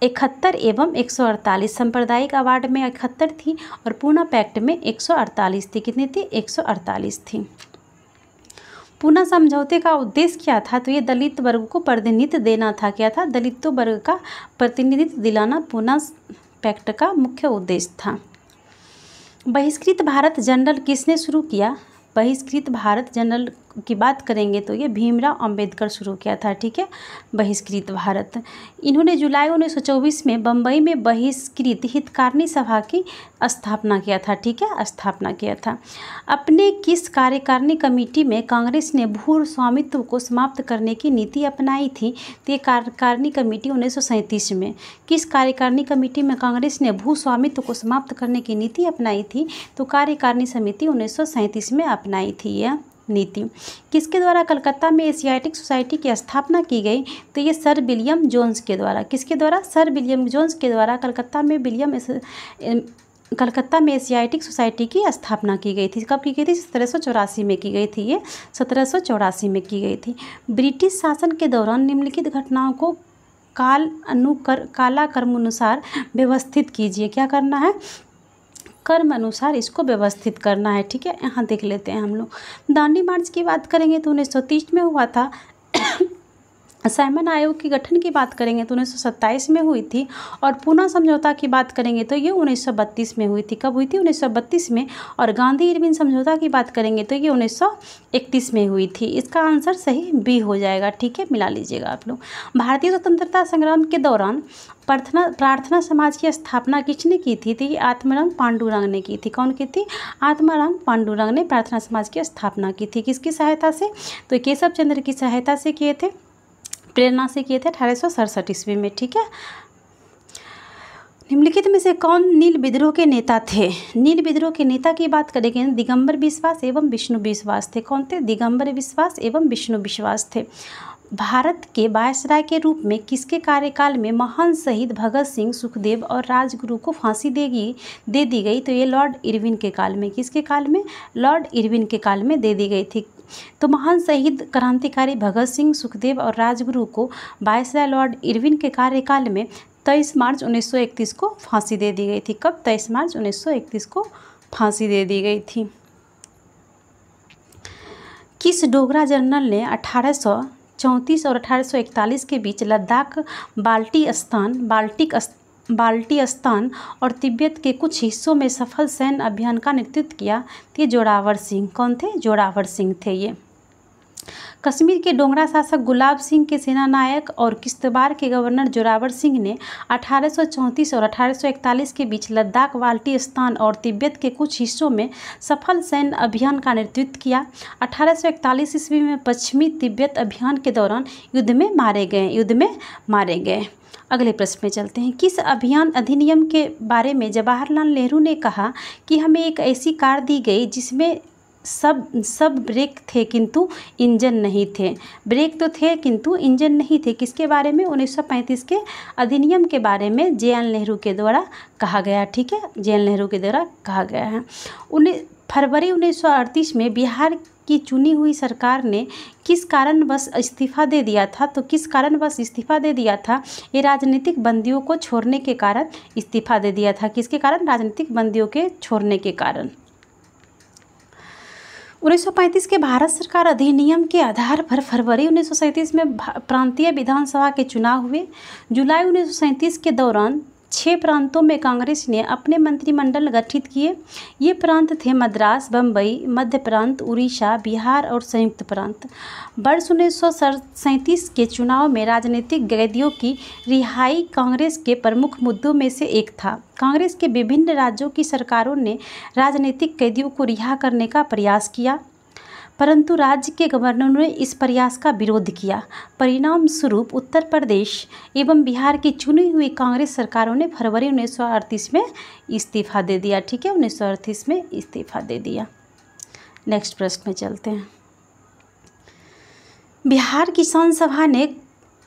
71 एवं 148। सांप्रदायिक अवार्ड में 71 थी और पूना पैक्ट में 148 थी। कितनी थी? 148 थी। पूना समझौते का उद्देश्य क्या था? तो ये दलित वर्ग को प्रतिनिधित्व देना था। क्या था? दलित वर्ग का प्रतिनिधित्व दिलाना पूना पैक्ट का मुख्य उद्देश्य था। बहिष्कृत भारत जनरल किसने शुरू किया? बहिष्कृत भारत जनरल की बात करेंगे तो ये भीमराव अंबेडकर शुरू किया था। ठीक है, बहिष्कृत भारत। इन्होंने जुलाई 1924 में बम्बई में बहिष्कृत हितकारिणी सभा की स्थापना किया था। ठीक है, स्थापना किया था। अपने किस कार्यकारिणी कमेटी में कांग्रेस ने भू स्वामित्व को समाप्त करने की नीति अपनाई थी? तो ये कार्यकारिणी कमेटी 1937 में। किस कार्यकारिणी कमेटी में कांग्रेस ने भू स्वामित्व को समाप्त करने की नीति अपनाई थी? तो कार्यकारिणी समिति 1937 में अपनाई थी यह नीति। किसके द्वारा कलकत्ता में एशियाटिक सोसाइटी की स्थापना की गई? तो ये सर विलियम जोन्स के द्वारा। किसके द्वारा? सर विलियम जोन्स के द्वारा कलकत्ता में एशियाटिक सोसाइटी की स्थापना की गई थी। कब की गई थी? 1784 में की गई थी। ये 1784 में की गई थी। ब्रिटिश शासन के दौरान निम्नलिखित घटनाओं को कालाक्रमानुसार व्यवस्थित कीजिए। क्या करना है? कर्म अनुसार इसको व्यवस्थित करना है। ठीक है, यहाँ देख लेते हैं हम लोग। दांडी मार्च की बात करेंगे तो 1930 में हुआ था। साइमन आयोग के गठन की बात करेंगे तो 1927 में हुई थी। और पूना समझौता की बात करेंगे तो ये 1932 में हुई थी। कब हुई थी? 1932 में। और गांधी इरविन समझौता की बात करेंगे तो ये 1931 में हुई थी। इसका आंसर सही बी हो जाएगा। ठीक है, मिला लीजिएगा आप लोग। भारतीय स्वतंत्रता संग्राम के दौरान प्रार्थना समाज की स्थापना किसने की थी? तो ये आत्माराम पांडुरंग ने की थी। कौन की थी? आत्माराम पांडुरंग ने प्रार्थना समाज की स्थापना की थी। किसकी सहायता से? तो केशव चंद्र की सहायता से किए थे, प्रेरणा से किए थे 1867 ईस्वी में। ठीक है, निम्नलिखित में से कौन नील विद्रोह के नेता थे? नील विद्रोह के नेता की बात करेंगे दिगंबर बिश्वास एवं विष्णु बिश्वास थे। कौन थे? दिगंबर बिश्वास एवं विष्णु बिश्वास थे। भारत के वायसराय के रूप में किसके कार्यकाल में महान शहीद भगत सिंह, सुखदेव और राजगुरु को फांसी दे दी गई? तो ये लॉर्ड इरविन के काल में। किसके काल में? लॉर्ड इरविन के काल में दे दी गई थी। तो महान शहीद क्रांतिकारी भगत सिंह, सुखदेव और राजगुरु को वायसराय लॉर्ड इरविन के कार्यकाल में 23 मार्च 1931 को फांसी दे दी गई थी। कब? 23 मार्च 1931 को फांसी दे दी गई थी। किस डोगरा जनरल ने 1834 और 1841 के बीच लद्दाख, बाल्टिस्तान और तिब्बत के कुछ हिस्सों में सफल सैन्य अभियान का नेतृत्व किया? ये जोरावर सिंह। कौन थे? जोरावर सिंह थे ये। कश्मीर के डोगरा शासक गुलाब सिंह के सेनानायक और किश्तवाड़ के गवर्नर जोरावर सिंह ने 1834 और 1841 के बीच लद्दाख, बाल्टिस्तान और तिब्बत के कुछ हिस्सों में सफल सैन्य अभियान का नेतृत्व किया। 1841 ईस्वी में पश्चिमी तिब्बत अभियान के दौरान युद्ध में मारे गए। अगले प्रश्न में चलते हैं। किस अधिनियम के बारे में जवाहरलाल नेहरू ने कहा कि हमें एक ऐसी कार दी गई जिसमें सब ब्रेक थे किंतु इंजन नहीं थे? ब्रेक तो थे किंतु इंजन नहीं थे। किसके बारे में? 1935 के अधिनियम के बारे में जे.एन. नेहरू के द्वारा कहा गया। ठीक है, जे.एन. नेहरू के द्वारा कहा गया है। फरवरी 1938 में बिहार की चुनी हुई सरकार ने किस कारणवश इस्तीफा दे दिया था? तो किस कारणवश इस्तीफा दे दिया था? ये राजनीतिक बंदियों को छोड़ने के कारण इस्तीफा दे दिया था। किसके कारण? राजनीतिक बंदियों के छोड़ने के कारण। 1935 के भारत सरकार अधिनियम के आधार पर फरवरी 1937 में प्रांतीय विधानसभा के चुनाव हुए। जुलाई 1937 के दौरान 6 प्रांतों में कांग्रेस ने अपने मंत्रिमंडल गठित किए। ये प्रांत थे मद्रास, बम्बई, मध्य प्रांत, उड़ीसा, बिहार और संयुक्त प्रांत। वर्ष 1937 के चुनाव में राजनीतिक कैदियों की रिहाई कांग्रेस के प्रमुख मुद्दों में से एक था। कांग्रेस के विभिन्न राज्यों की सरकारों ने राजनीतिक कैदियों को रिहा करने का प्रयास किया, परंतु राज्य के गवर्नरों ने इस प्रयास का विरोध किया। परिणाम स्वरूप उत्तर प्रदेश एवं बिहार की चुनी हुई कांग्रेस सरकारों ने फरवरी 1938 में इस्तीफा दे दिया। ठीक है, 1938 में इस्तीफा दे दिया। नेक्स्ट प्रश्न में चलते हैं। बिहार किसान सभा ने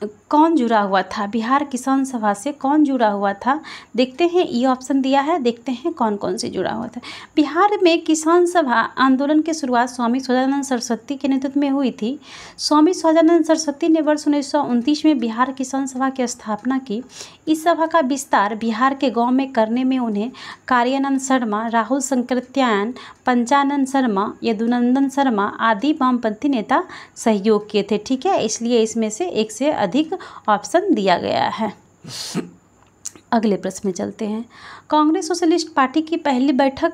कौन जुड़ा हुआ था, बिहार किसान सभा से कौन जुड़ा हुआ था? देखते हैं, ये ऑप्शन दिया है, देखते हैं कौन कौन से जुड़ा हुआ था। बिहार में किसान सभा आंदोलन की शुरुआत स्वामी स्वजानंद सरस्वती के नेतृत्व में हुई थी। स्वामी स्वजानंद सरस्वती ने वर्ष 1929 में बिहार किसान सभा की स्थापना की। इस सभा का विस्तार बिहार के गाँव में करने में उन्हें कार्यानंद शर्मा, राहुल संकृत्यायन, पंचानंद शर्मा, यदुनंदन शर्मा आदि वामपंथी नेता सहयोग किए थे। ठीक है, इसलिए इसमें से एक से अधिक ऑप्शन दिया गया है। अगले प्रश्न में चलते हैं। कांग्रेस सोशलिस्ट पार्टी की पहली बैठक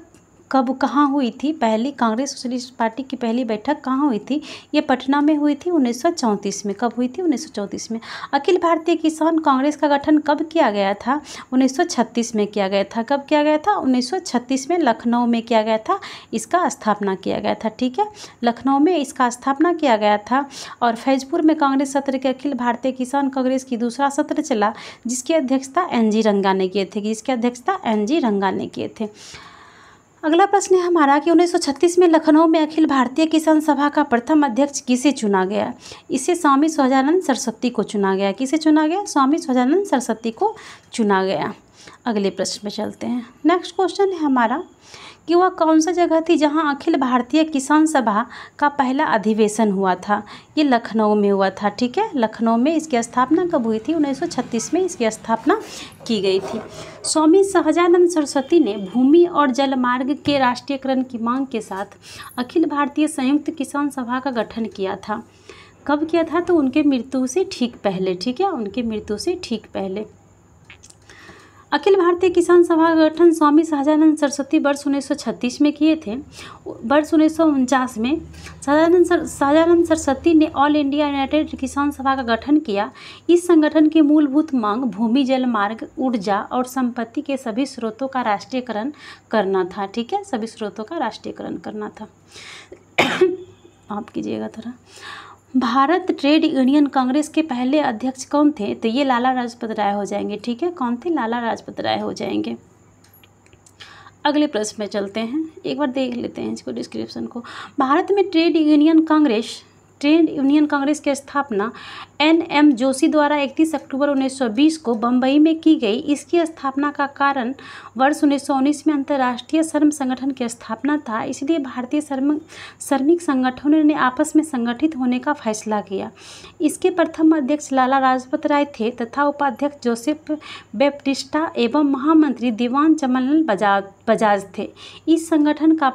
कब कहाँ हुई थी? कांग्रेस सोशलिस्ट पार्टी की पहली बैठक कहाँ हुई थी? ये पटना में हुई थी 1934 में। कब हुई थी? 1934 में। अखिल भारतीय किसान कांग्रेस का गठन कब किया गया था? 1936 में किया गया था। कब किया गया था? 1936 में लखनऊ में किया गया था, इसका स्थापना किया गया था। ठीक है, लखनऊ में इसका स्थापना किया गया था। और फैजपुर में कांग्रेस सत्र के अखिल भारतीय किसान कांग्रेस की दूसरा सत्र चला, जिसकी अध्यक्षता NG रंगा ने किए थे। जिसकी अध्यक्षता NG रंगा ने किए थे। अगला प्रश्न है हमारा कि 1936 में लखनऊ में अखिल भारतीय किसान सभा का प्रथम अध्यक्ष किसे चुना गया? इसे स्वामी स्वजानंद सरस्वती को चुना गया। किसे चुना गया? स्वामी स्वजानंद सरस्वती को चुना गया। अगले प्रश्न में चलते हैं। नेक्स्ट क्वेश्चन है हमारा कि वह कौन सा जगह थी जहां अखिल भारतीय किसान सभा का पहला अधिवेशन हुआ था? ये लखनऊ में हुआ था। ठीक है, लखनऊ में इसकी स्थापना कब हुई थी? 1936 में इसकी स्थापना की गई थी। स्वामी सहजानंद सरस्वती ने भूमि और जल मार्ग के राष्ट्रीयकरण की मांग के साथ अखिल भारतीय संयुक्त किसान सभा का गठन किया था। कब किया था? तो उनके मृत्यु से ठीक पहले। ठीक है, उनके मृत्यु से ठीक पहले। अखिल भारतीय किसान सभा का गठन स्वामी सहजानंद सरस्वती वर्ष 1936 में किए थे। वर्ष 1949 में सहजानंद सरस्वती ने ऑल इंडिया यूनाइटेड किसान सभा का गठन किया। इस संगठन की मूलभूत मांग भूमि, जल मार्ग, ऊर्जा और संपत्ति के सभी स्रोतों का राष्ट्रीयकरण करना था। ठीक है, सभी स्रोतों का राष्ट्रीयकरण करना था। आप कीजिएगा थोड़ा। भारत ट्रेड यूनियन कांग्रेस के पहले अध्यक्ष कौन थे? तो ये लाला लाजपत राय हो जाएंगे। ठीक है, कौन थे? लाला लाजपत राय हो जाएंगे। अगले प्रश्न में चलते हैं, एक बार देख लेते हैं इसको, डिस्क्रिप्शन को। भारत में ट्रेड यूनियन कांग्रेस की स्थापना NM जोशी द्वारा 31 अक्टूबर 1920 को बम्बई में की गई। इसकी स्थापना का कारण वर्ष 1919 में अंतर्राष्ट्रीय श्रम संगठन की स्थापना था, इसलिए भारतीय श्रमिक संगठनों ने आपस में संगठित होने का फैसला किया। इसके प्रथम अध्यक्ष लाला लाजपत राय थे तथा उपाध्यक्ष जोसेफ बैप्टिस्टा एवं महामंत्री दीवान चमनलाल बजाज थे। इस संगठन का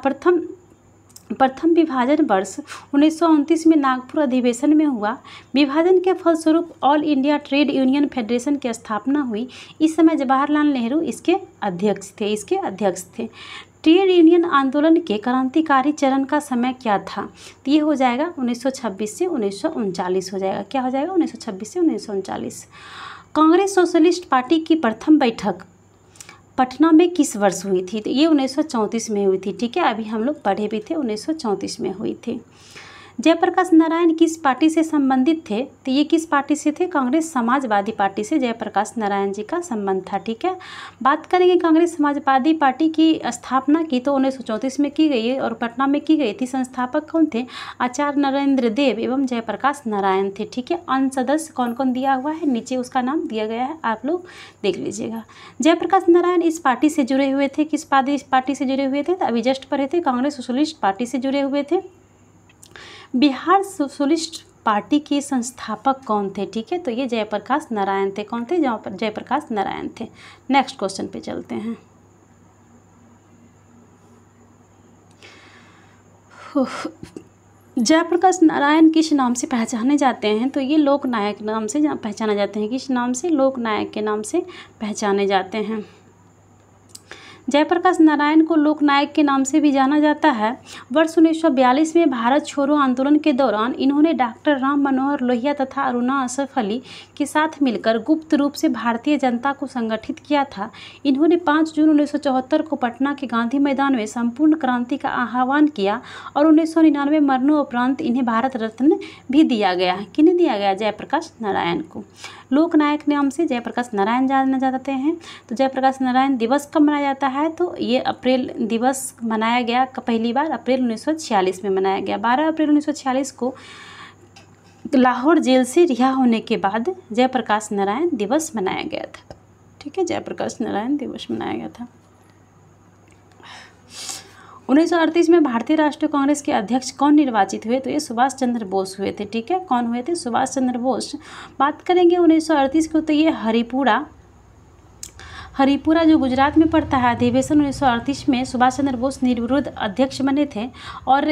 प्रथम विभाजन वर्ष 1929 में नागपुर अधिवेशन में हुआ। विभाजन के फलस्वरूप all India trade union federation की स्थापना हुई। इस समय जवाहरलाल नेहरू इसके अध्यक्ष थे। ट्रेड यूनियन आंदोलन के क्रांतिकारी चरण का समय क्या था? तो ये हो जाएगा 1926 से 1939 हो जाएगा। क्या हो जाएगा? 1926 से 1939। कांग्रेस सोशलिस्ट पार्टी की प्रथम बैठक पटना में किस वर्ष हुई थी? तो ये 1934 में हुई थी। ठीक है, अभी हम लोग पढ़े भी थे, 1934 में हुई थी। जयप्रकाश नारायण किस पार्टी से संबंधित थे? तो ये किस पार्टी से थे? कांग्रेस समाजवादी पार्टी से जयप्रकाश नारायण जी का संबंध था। ठीक है, बात करेंगे कांग्रेस समाजवादी पार्टी की स्थापना की तो 1934 में की गई और पटना में की गई थी। संस्थापक कौन थे? आचार्य नरेंद्र देव एवं जयप्रकाश नारायण थे। ठीक है, अन्य सदस्य कौन कौन दिया हुआ है, नीचे उसका नाम दिया गया है, आप लोग देख लीजिएगा। जयप्रकाश नारायण इस पार्टी से जुड़े हुए थे। किस पार्टी से जुड़े हुए थे? तो अभी जस्ट पढ़े थे, कांग्रेस सोशलिस्ट पार्टी से जुड़े हुए थे। बिहार सोशलिस्ट पार्टी के संस्थापक कौन थे? ठीक है, तो ये जयप्रकाश नारायण थे। कौन थे? जयप्रकाश नारायण थे। नेक्स्ट क्वेश्चन पे चलते हैं। जयप्रकाश नारायण किस नाम से पहचाने जाते हैं? तो ये लोकनायक नाम से पहचाने जाते हैं। किस नाम से? लोकनायक के नाम से पहचाने जाते हैं। जयप्रकाश नारायण को लोकनायक के नाम से भी जाना जाता है। वर्ष 1942 में भारत छोड़ो आंदोलन के दौरान इन्होंने डॉक्टर राम मनोहर लोहिया तथा अरुणा असफ अली के साथ मिलकर गुप्त रूप से भारतीय जनता को संगठित किया था। इन्होंने 5 जून 1974 को पटना के गांधी मैदान में संपूर्ण क्रांति का आह्वान किया और 1999 मरणोपरांत इन्हें भारत रत्न भी दिया गया। किन्हें दिया गया? जयप्रकाश नारायण को। लोकनायक नाम से जयप्रकाश नारायण जाने जाते हैं। तो जयप्रकाश नारायण दिवस कब मनाया जाता है? तो ये अप्रैल दिवस मनाया गया पहली बार अप्रैल 1946 में मनाया गया। 12 अप्रैल 1946 को लाहौर जेल से रिहा होने के बाद जयप्रकाश नारायण दिवस मनाया गया था। ठीक है, जयप्रकाश नारायण दिवस मनाया गया था। 1938 में भारतीय राष्ट्रीय कांग्रेस के अध्यक्ष कौन निर्वाचित हुए? तो ये सुभाष चंद्र बोस हुए थे। ठीक है, कौन हुए थे? सुभाष चंद्र बोस। बात करेंगे 1938 को, तो ये हरिपुरा जो गुजरात में पड़ता है, अधिवेशन 1938 में सुभाष चंद्र बोस निर्विरोध अध्यक्ष बने थे। और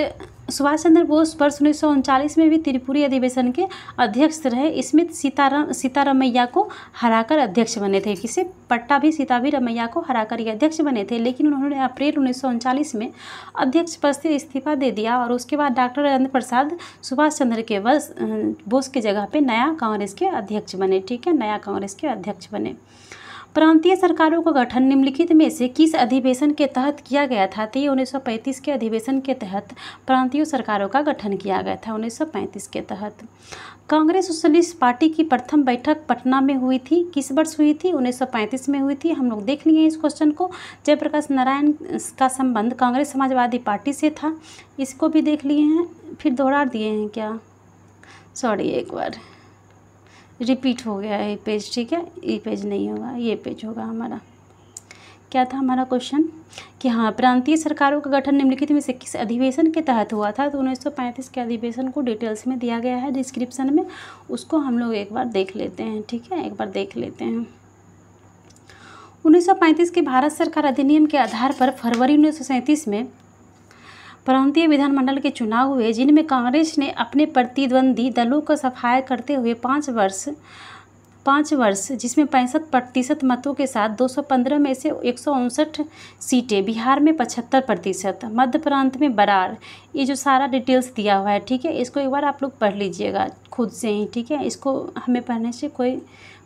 सुभाष चंद्र बोस वर्ष 1939 में भी त्रिपुरी अधिवेशन के अध्यक्ष रहे। इसमें सीतारमैया को हराकर अध्यक्ष बने थे। किसे? पट्टाभी सीतारमैया को हराकर ये अध्यक्ष बने थे। लेकिन उन्होंने अप्रैल 1939 में अध्यक्ष पद से इस्तीफा दे दिया और उसके बाद डॉक्टर राजेंद्र प्रसाद सुभाष चंद्र के बोस की जगह पे नया कांग्रेस के अध्यक्ष बने। ठीक है, नया कांग्रेस के अध्यक्ष बने। प्रांतीय सरकारों का गठन निम्नलिखित में से किस अधिवेशन के तहत किया गया था? तो ये 1935 के अधिवेशन के तहत प्रांतीय सरकारों का गठन किया गया था, 1935 के तहत। कांग्रेस सोशलिस्ट पार्टी की प्रथम बैठक पटना में हुई थी। किस वर्ष हुई थी? 1935 में हुई थी। हम लोग देख लिए इस क्वेश्चन को। जयप्रकाश नारायण का संबंध कांग्रेस समाजवादी पार्टी से था, इसको भी देख लिए हैं। फिर दोहरा दिए हैं क्या? सॉरी, एक बार रिपीट हो गया है ये पेज। ठीक है, ये पेज नहीं होगा, ये पेज होगा हमारा। क्या था हमारा क्वेश्चन? कि हाँ, प्रांतीय सरकारों का गठन निम्नलिखित में से किस अधिवेशन के तहत हुआ था? तो 1935 के अधिवेशन को डिटेल्स में दिया गया है डिस्क्रिप्शन में, उसको हम लोग एक बार देख लेते हैं। ठीक है, एक बार देख लेते हैं। 1935 के भारत सरकार अधिनियम के आधार पर फरवरी 1937 में प्रांतीय विधानमंडल के चुनाव हुए, जिनमें कांग्रेस ने अपने प्रतिद्वंदी दलों का सफाया करते हुए 5 वर्ष जिसमें 65% मतों के साथ 215 में से 159 सीटें, बिहार में 75%, मध्य प्रांत में बरार, ये जो सारा डिटेल्स दिया हुआ है। ठीक है, इसको एक बार आप लोग पढ़ लीजिएगा खुद से ही। ठीक है, इसको हमें पढ़ने से कोई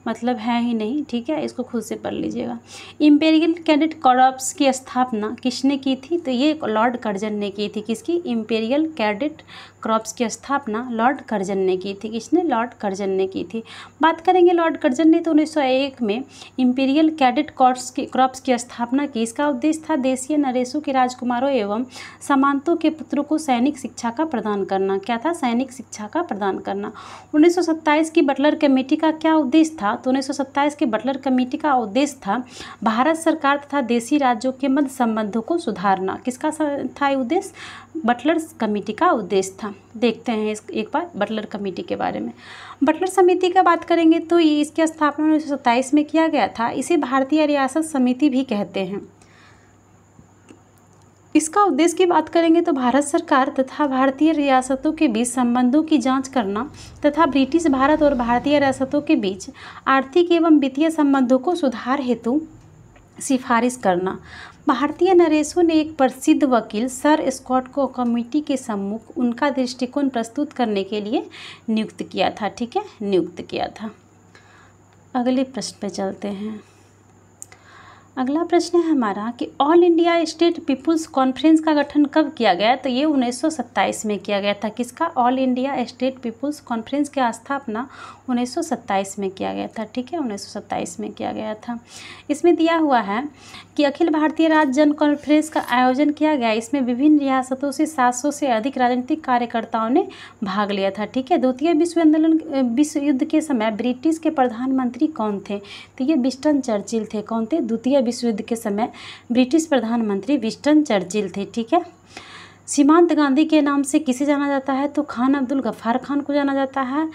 मतलब है ही नहीं। ठीक है, इसको खुद से पढ़ लीजिएगा। इंपीरियल कैडेट कॉर्प्स की स्थापना किसने की थी? तो ये लॉर्ड कर्जन ने की थी। किसकी? इंपीरियल कैडेट कॉर्प्स की स्थापना लॉर्ड कर्जन ने की थी। किसने? लॉर्ड कर्जन ने की थी। बात करेंगे लॉर्ड कर्जन ने, तो 1901 में इंपीरियल कैडेट कॉर्प्स की स्थापना की। इसका उद्देश्य था देशीय नरेशों के राजकुमारों एवं सामंतों के पुत्रों को सैनिक शिक्षा का प्रदान करना। क्या था? सैनिक शिक्षा का प्रदान करना। 1927 की बटलर कमेटी का क्या उद्देश्य था? तो 1927 के बटलर कमेटी का उद्देश्य था भारत सरकार तथा देशी राज्यों के मध्य संबंधों को सुधारना। किसका था उद्देश्य? बटलर कमेटी का उद्देश्य था। देखते हैं एक बार बटलर कमेटी के बारे में। बटलर समिति का बात करेंगे तो ये इसकी स्थापना 1927 में किया गया था। इसे भारतीय रियासत समिति भी कहते हैं। इसका उद्देश्य की बात करेंगे तो भारत सरकार तथा भारतीय रियासतों के बीच संबंधों की जांच करना तथा ब्रिटिश भारत और भारतीय रियासतों के बीच आर्थिक एवं वित्तीय संबंधों को सुधार हेतु सिफारिश करना। भारतीय नरेशों ने एक प्रसिद्ध वकील सर स्कॉट को कमेटी के सम्मुख उनका दृष्टिकोण प्रस्तुत करने के लिए नियुक्त किया था। ठीक है, नियुक्त किया था। अगले प्रश्न पे चलते हैं। अगला प्रश्न है हमारा कि All India State People's Conference का गठन कब किया गया? तो ये 1927 में किया गया था। किसका? All India State People's Conference की स्थापना 1927 में किया गया था। ठीक है, 1927 में किया गया था। इसमें दिया हुआ है कि अखिल भारतीय राज्य जन कॉन्फ्रेंस का आयोजन किया गया। इसमें विभिन्न रियासतों से 700 से अधिक राजनीतिक कार्यकर्ताओं ने भाग लिया था। ठीक है, द्वितीय विश्व युद्ध के समय ब्रिटिश के प्रधानमंत्री कौन थे? तो ये विंस्टन चर्चिल थे। कौन थे? द्वितीय विश्व युद्ध के समय ब्रिटिश प्रधानमंत्री विंस्टन चर्चिल थे। ठीक है, सीमांत गांधी के नाम से किसे जाना जाता है? तो खान अब्दुल गफ्फार खान को जाना जाता है।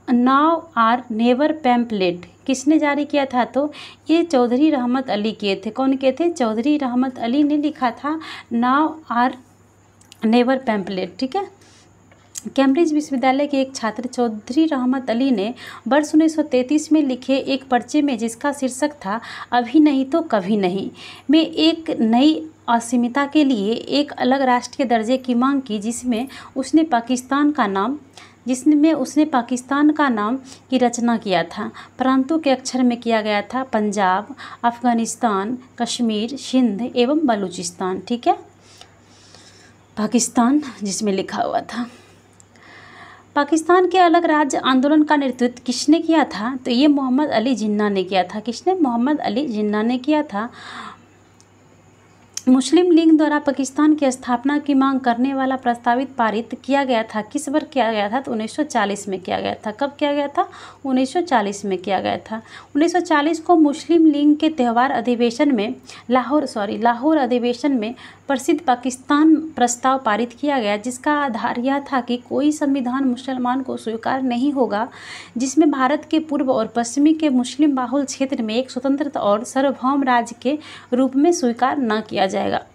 नाउ आर नेवर पैम्पलेट किसने जारी किया था? तो ये चौधरी रहमत अली किए थे। कौन किए थे? चौधरी रहमत अली ने लिखा था नाउ आर नेवर पैम्पलेट। ठीक है, कैम्ब्रिज विश्वविद्यालय के एक छात्र चौधरी रहमत अली ने वर्ष 1933 में लिखे एक पर्चे में, जिसका शीर्षक था अभी नहीं तो कभी नहीं, में एक नई असीमिता के लिए एक अलग राष्ट्रीय दर्जे की मांग की, जिसमें उसने पाकिस्तान का नाम की रचना किया था। प्रांतों के अक्षर में किया गया था पंजाब, अफगानिस्तान, कश्मीर, सिंध एवं बलूचिस्तान। ठीक है, पाकिस्तान जिसमें लिखा हुआ था। पाकिस्तान के अलग राज्य आंदोलन का नेतृत्व किसने किया था? तो ये मोहम्मद अली जिन्ना ने किया था। किसने? मोहम्मद अली जिन्ना ने किया था। मुस्लिम लीग द्वारा पाकिस्तान की स्थापना की मांग करने वाला प्रस्तावित पारित किया गया था, किस वर्ष किया गया था? तो 1940 में किया गया था। कब किया गया था? 1940 में किया गया था। 1940 को मुस्लिम लीग के त्यौहार अधिवेशन में लाहौर अधिवेशन में प्रसिद्ध पाकिस्तान प्रस्ताव पारित किया गया, जिसका आधार यह था कि कोई संविधान मुसलमान को स्वीकार नहीं होगा जिसमें भारत के पूर्व और पश्चिमी के मुस्लिम बाहुल क्षेत्र में एक स्वतंत्र और सार्वभौम राज्य के रूप में स्वीकार न किया जाएगा।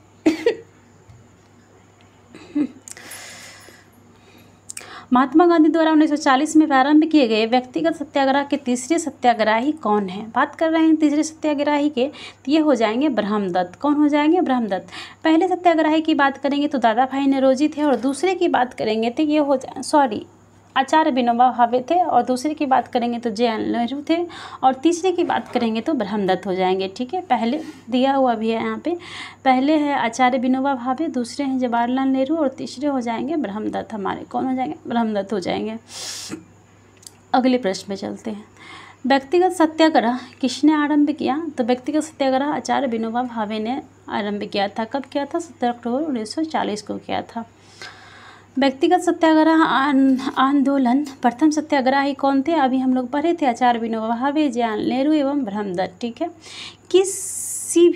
महात्मा गांधी द्वारा 1940 में प्रारंभ किए गए व्यक्तिगत सत्याग्रह के तीसरे सत्याग्रही कौन है? बात कर रहे हैं तीसरे सत्याग्रही के, तो ये हो जाएंगे ब्रह्मदत्त। कौन हो जाएंगे? ब्रह्मदत्त। पहले सत्याग्रही की बात करेंगे तो दादा भाई नौरोजी थे, और दूसरे की बात करेंगे तो ये हो आचार्य विनोबा भावे थे, और दूसरे की बात करेंगे तो जवाहरलाल नेहरू थे, और तीसरे की बात करेंगे तो ब्रह्मदत्त हो जाएंगे। ठीक है, पहले दिया हुआ भी है यहाँ पे, पहले है आचार्य विनोबा भावे, दूसरे हैं जवाहरलाल नेहरू, और तीसरे हो जाएंगे ब्रह्मदत्त। हमारे कौन हो जाएंगे? ब्रह्मदत्त हो जाएंगे। अगले प्रश्न में चलते हैं। व्यक्तिगत सत्याग्रह किसने आरंभ किया? तो व्यक्तिगत सत्याग्रह आचार्य विनोबा भावे ने आरंभ किया था। कब किया था? 17 अक्टूबर 1940 को किया था। व्यक्तिगत सत्याग्रह आंदोलन प्रथम सत्याग्रही कौन थे? अभी हम लोग पढ़े थे, आचार्य विनोबा भावे, जवाहरलाल नेहरू एवं ब्रह्मदत्त। ठीक है, किसी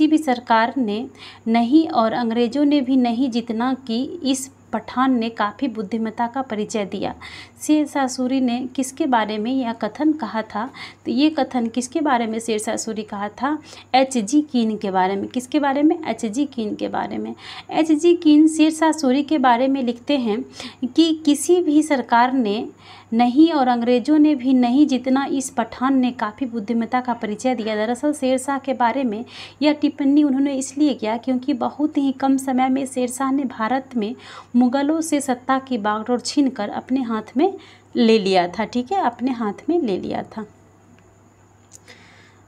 भी सरकार ने नहीं और अंग्रेजों ने भी नहीं जितना कि इस पठान ने काफ़ी बुद्धिमत्ता का परिचय दिया। शेरशाह सूरी ने किसके बारे में यह कथन कहा था? तो ये कथन किसके बारे में शेरशाह सूरी कहा था? H.G. कीन के बारे में। किसके बारे में? H.G. कीन के बारे में। H.G. कीन शेरशाह सूरी के बारे में लिखते हैं कि किसी भी सरकार ने नहीं और अंग्रेजों ने भी नहीं जितना इस पठान ने काफ़ी बुद्धिमत्ता का परिचय दिया। दरअसल शेरशाह के बारे में यह टिप्पणी उन्होंने इसलिए किया क्योंकि बहुत ही कम समय में शेरशाह ने भारत में मुगलों से सत्ता की बागडोर छीनकर अपने हाथ में ले लिया था। ठीक है, अपने हाथ में ले लिया था।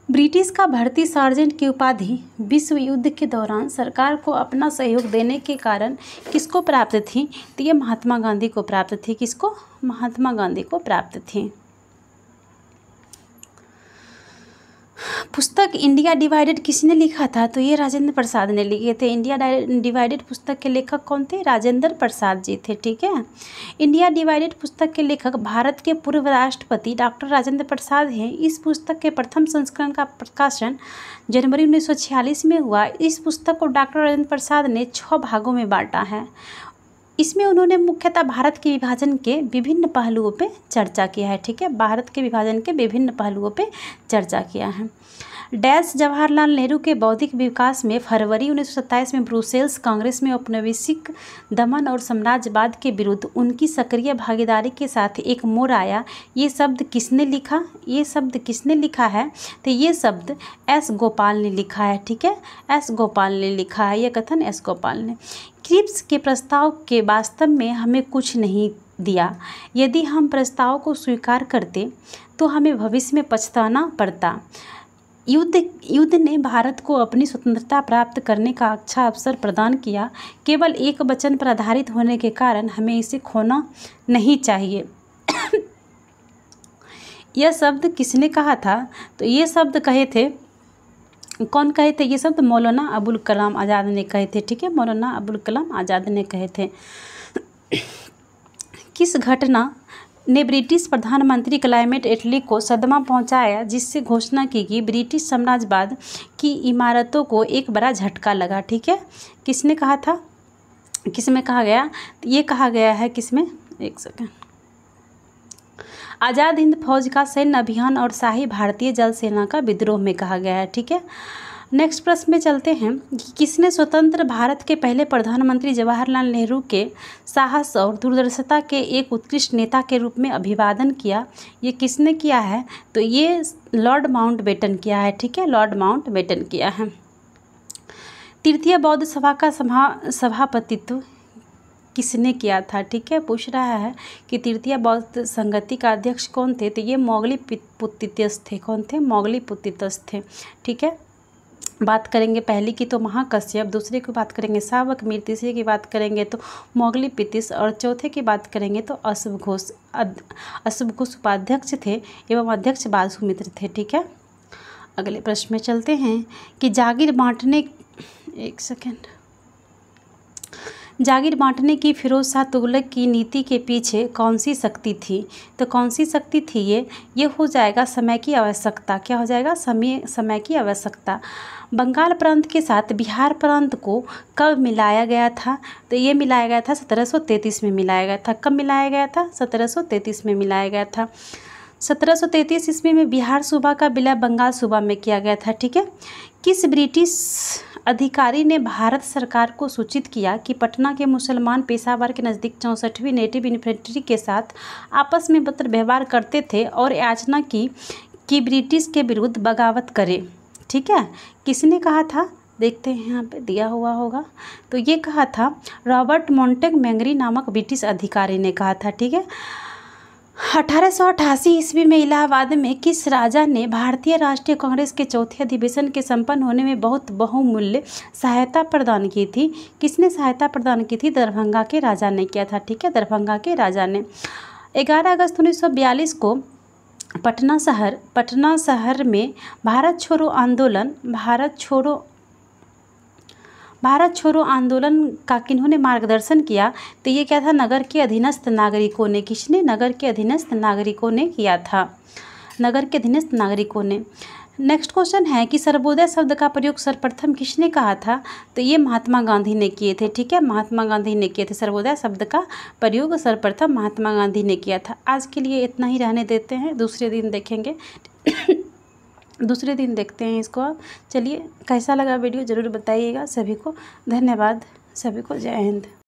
ब्रिटिश का भर्ती सार्जेंट की उपाधि विश्व युद्ध के दौरान सरकार को अपना सहयोग देने के कारण किसको प्राप्त थी? तो ये महात्मा गांधी को प्राप्त थी। किसको? महात्मा गांधी को प्राप्त थी। पुस्तक इंडिया डिवाइडेड किसने लिखा था? तो ये राजेंद्र प्रसाद ने लिखे थे। इंडिया डिवाइडेड पुस्तक के लेखक कौन थे? राजेंद्र प्रसाद जी थे। ठीक है, इंडिया डिवाइडेड पुस्तक के लेखक भारत के पूर्व राष्ट्रपति डॉक्टर राजेंद्र प्रसाद हैं। इस पुस्तक के प्रथम संस्करण का प्रकाशन जनवरी 1946 में हुआ। इस पुस्तक को डॉक्टर राजेंद्र प्रसाद ने 6 भागों में बांटा है। इसमें उन्होंने मुख्यतः भारत के विभाजन के विभिन्न पहलुओं पे चर्चा किया है। ठीक है, भारत के विभाजन के विभिन्न पहलुओं पे चर्चा किया है। जवाहरलाल नेहरू के बौद्धिक विकास में फरवरी 1927 में ब्रुसेल्स कांग्रेस में औपनिवेशिक दमन और साम्राज्यवाद के विरुद्ध उनकी सक्रिय भागीदारी के साथ एक मोड़ आया। ये शब्द किसने लिखा? ये शब्द किसने लिखा है? तो ये शब्द एस गोपाल ने लिखा है। ठीक है, एस गोपाल ने लिखा है ये कथन, एस गोपाल ने। क्रिप्स के प्रस्ताव के वास्तव में हमें कुछ नहीं दिया। यदि हम प्रस्ताव को स्वीकार करते तो हमें भविष्य में पछताना पड़ता। युद्ध ने भारत को अपनी स्वतंत्रता प्राप्त करने का अच्छा अवसर प्रदान किया। केवल एक वचन पर आधारित होने के कारण हमें इसे खोना नहीं चाहिए। यह शब्द किसने कहा था? तो ये शब्द कहे थे, कौन कहे थे? ये शब्द मौलाना अबुल कलाम आज़ाद ने कहे थे। ठीक है, मौलाना अबुल कलाम आज़ाद ने कहे थे। किस घटना ने ब्रिटिश प्रधानमंत्री क्लेमेंट एटली को सदमा पहुंचाया जिससे घोषणा की कि ब्रिटिश साम्राज्यवाद की इमारतों को एक बड़ा झटका लगा? ठीक है, किसने कहा था? किसमें कहा गया? ये कहा गया है किसमें? एक सेकंड। आज़ाद हिंद फौज का सैन्य अभियान और शाही भारतीय जल सेना का विद्रोह में कहा गया है। ठीक है, नेक्स्ट प्रश्न में चलते हैं कि किसने स्वतंत्र भारत के पहले प्रधानमंत्री जवाहरलाल नेहरू के साहस और दूरदर्शिता के एक उत्कृष्ट नेता के रूप में अभिवादन किया? ये किसने किया है? तो ये लॉर्ड माउंटबेटन किया है। ठीक है, लॉर्ड माउंटबेटन किया है। तृतीय बौद्ध सभा का सभापतित्व किसने किया था? ठीक है, पूछ रहा है कि तृतीय बौद्ध संगति का अध्यक्ष कौन थे? तो ये मौग्लीपुत्तितस थे। कौन थे? मौग्लीपुत्तितस थे। ठीक है, बात करेंगे पहली की तो महाकश्यप, दूसरे की बात करेंगे सावक मीर, तीसरे की बात करेंगे तो मौग्लीपितिस, और चौथे की बात करेंगे तो अशुभ घोष। अशुभ घोष उपाध्यक्ष थे एवं अध्यक्ष बासुमित्र थे। ठीक है, अगले प्रश्न में चलते हैं कि जागीर बांटने एक सेकेंड। जागीर बांटने की फिरोज शाह तुगलक की नीति के पीछे कौन सी शक्ति थी? तो कौन सी शक्ति थी ये हो जाएगा समय की आवश्यकता। क्या हो जाएगा? समय की आवश्यकता। बंगाल प्रांत के साथ बिहार प्रांत को कब मिलाया गया था? तो ये मिलाया गया था 1733 में मिलाया गया था। कब मिलाया गया था? 1733 में मिलाया गया था। 1733 ईस्वी में बिहार सूबा का विलय बंगाल सूबा में किया गया था। ठीक है। किस ब्रिटिश अधिकारी ने भारत सरकार को सूचित किया कि पटना के मुसलमान पेशावर के नज़दीक 64वीं नेटिव इन्फेंट्री के साथ आपस में पत्र व्यवहार करते थे और याचना की कि ब्रिटिश के विरुद्ध बगावत करे? ठीक है। किसने कहा था? देखते हैं यहाँ पे दिया हुआ होगा। तो ये कहा था रॉबर्ट मोंटेगमेंगरी नामक ब्रिटिश अधिकारी ने कहा था। ठीक है। 1888 ईस्वी में इलाहाबाद में किस राजा ने भारतीय राष्ट्रीय कांग्रेस के चौथे अधिवेशन के संपन्न होने में बहुत बहुमूल्य सहायता प्रदान की थी? किसने सहायता प्रदान की थी? दरभंगा के राजा ने किया था। ठीक है। दरभंगा के राजा ने 11 अगस्त 1942 को पटना शहर में भारत छोड़ो आंदोलन का किन्होंने मार्गदर्शन किया? तो ये क्या था? नगर के अधीनस्थ नागरिकों ने। किसने? नगर के अधीनस्थ नागरिकों ने किया था। नगर के अधीनस्थ नागरिकों ने। नेक्स्ट क्वेश्चन है कि सर्वोदय शब्द का प्रयोग सर्वप्रथम किसने कहा था? तो ये महात्मा गांधी ने किए थे। ठीक है। महात्मा गांधी ने किए थे। सर्वोदय शब्द का प्रयोग सर्वप्रथम महात्मा गांधी ने किया था। आज के लिए इतना ही रहने देते हैं, दूसरे दिन देखेंगे। दूसरे दिन देखते हैं इसको। चलिए, कैसा लगा वीडियो ज़रूर बताइएगा। सभी को धन्यवाद। सभी को जय हिंद।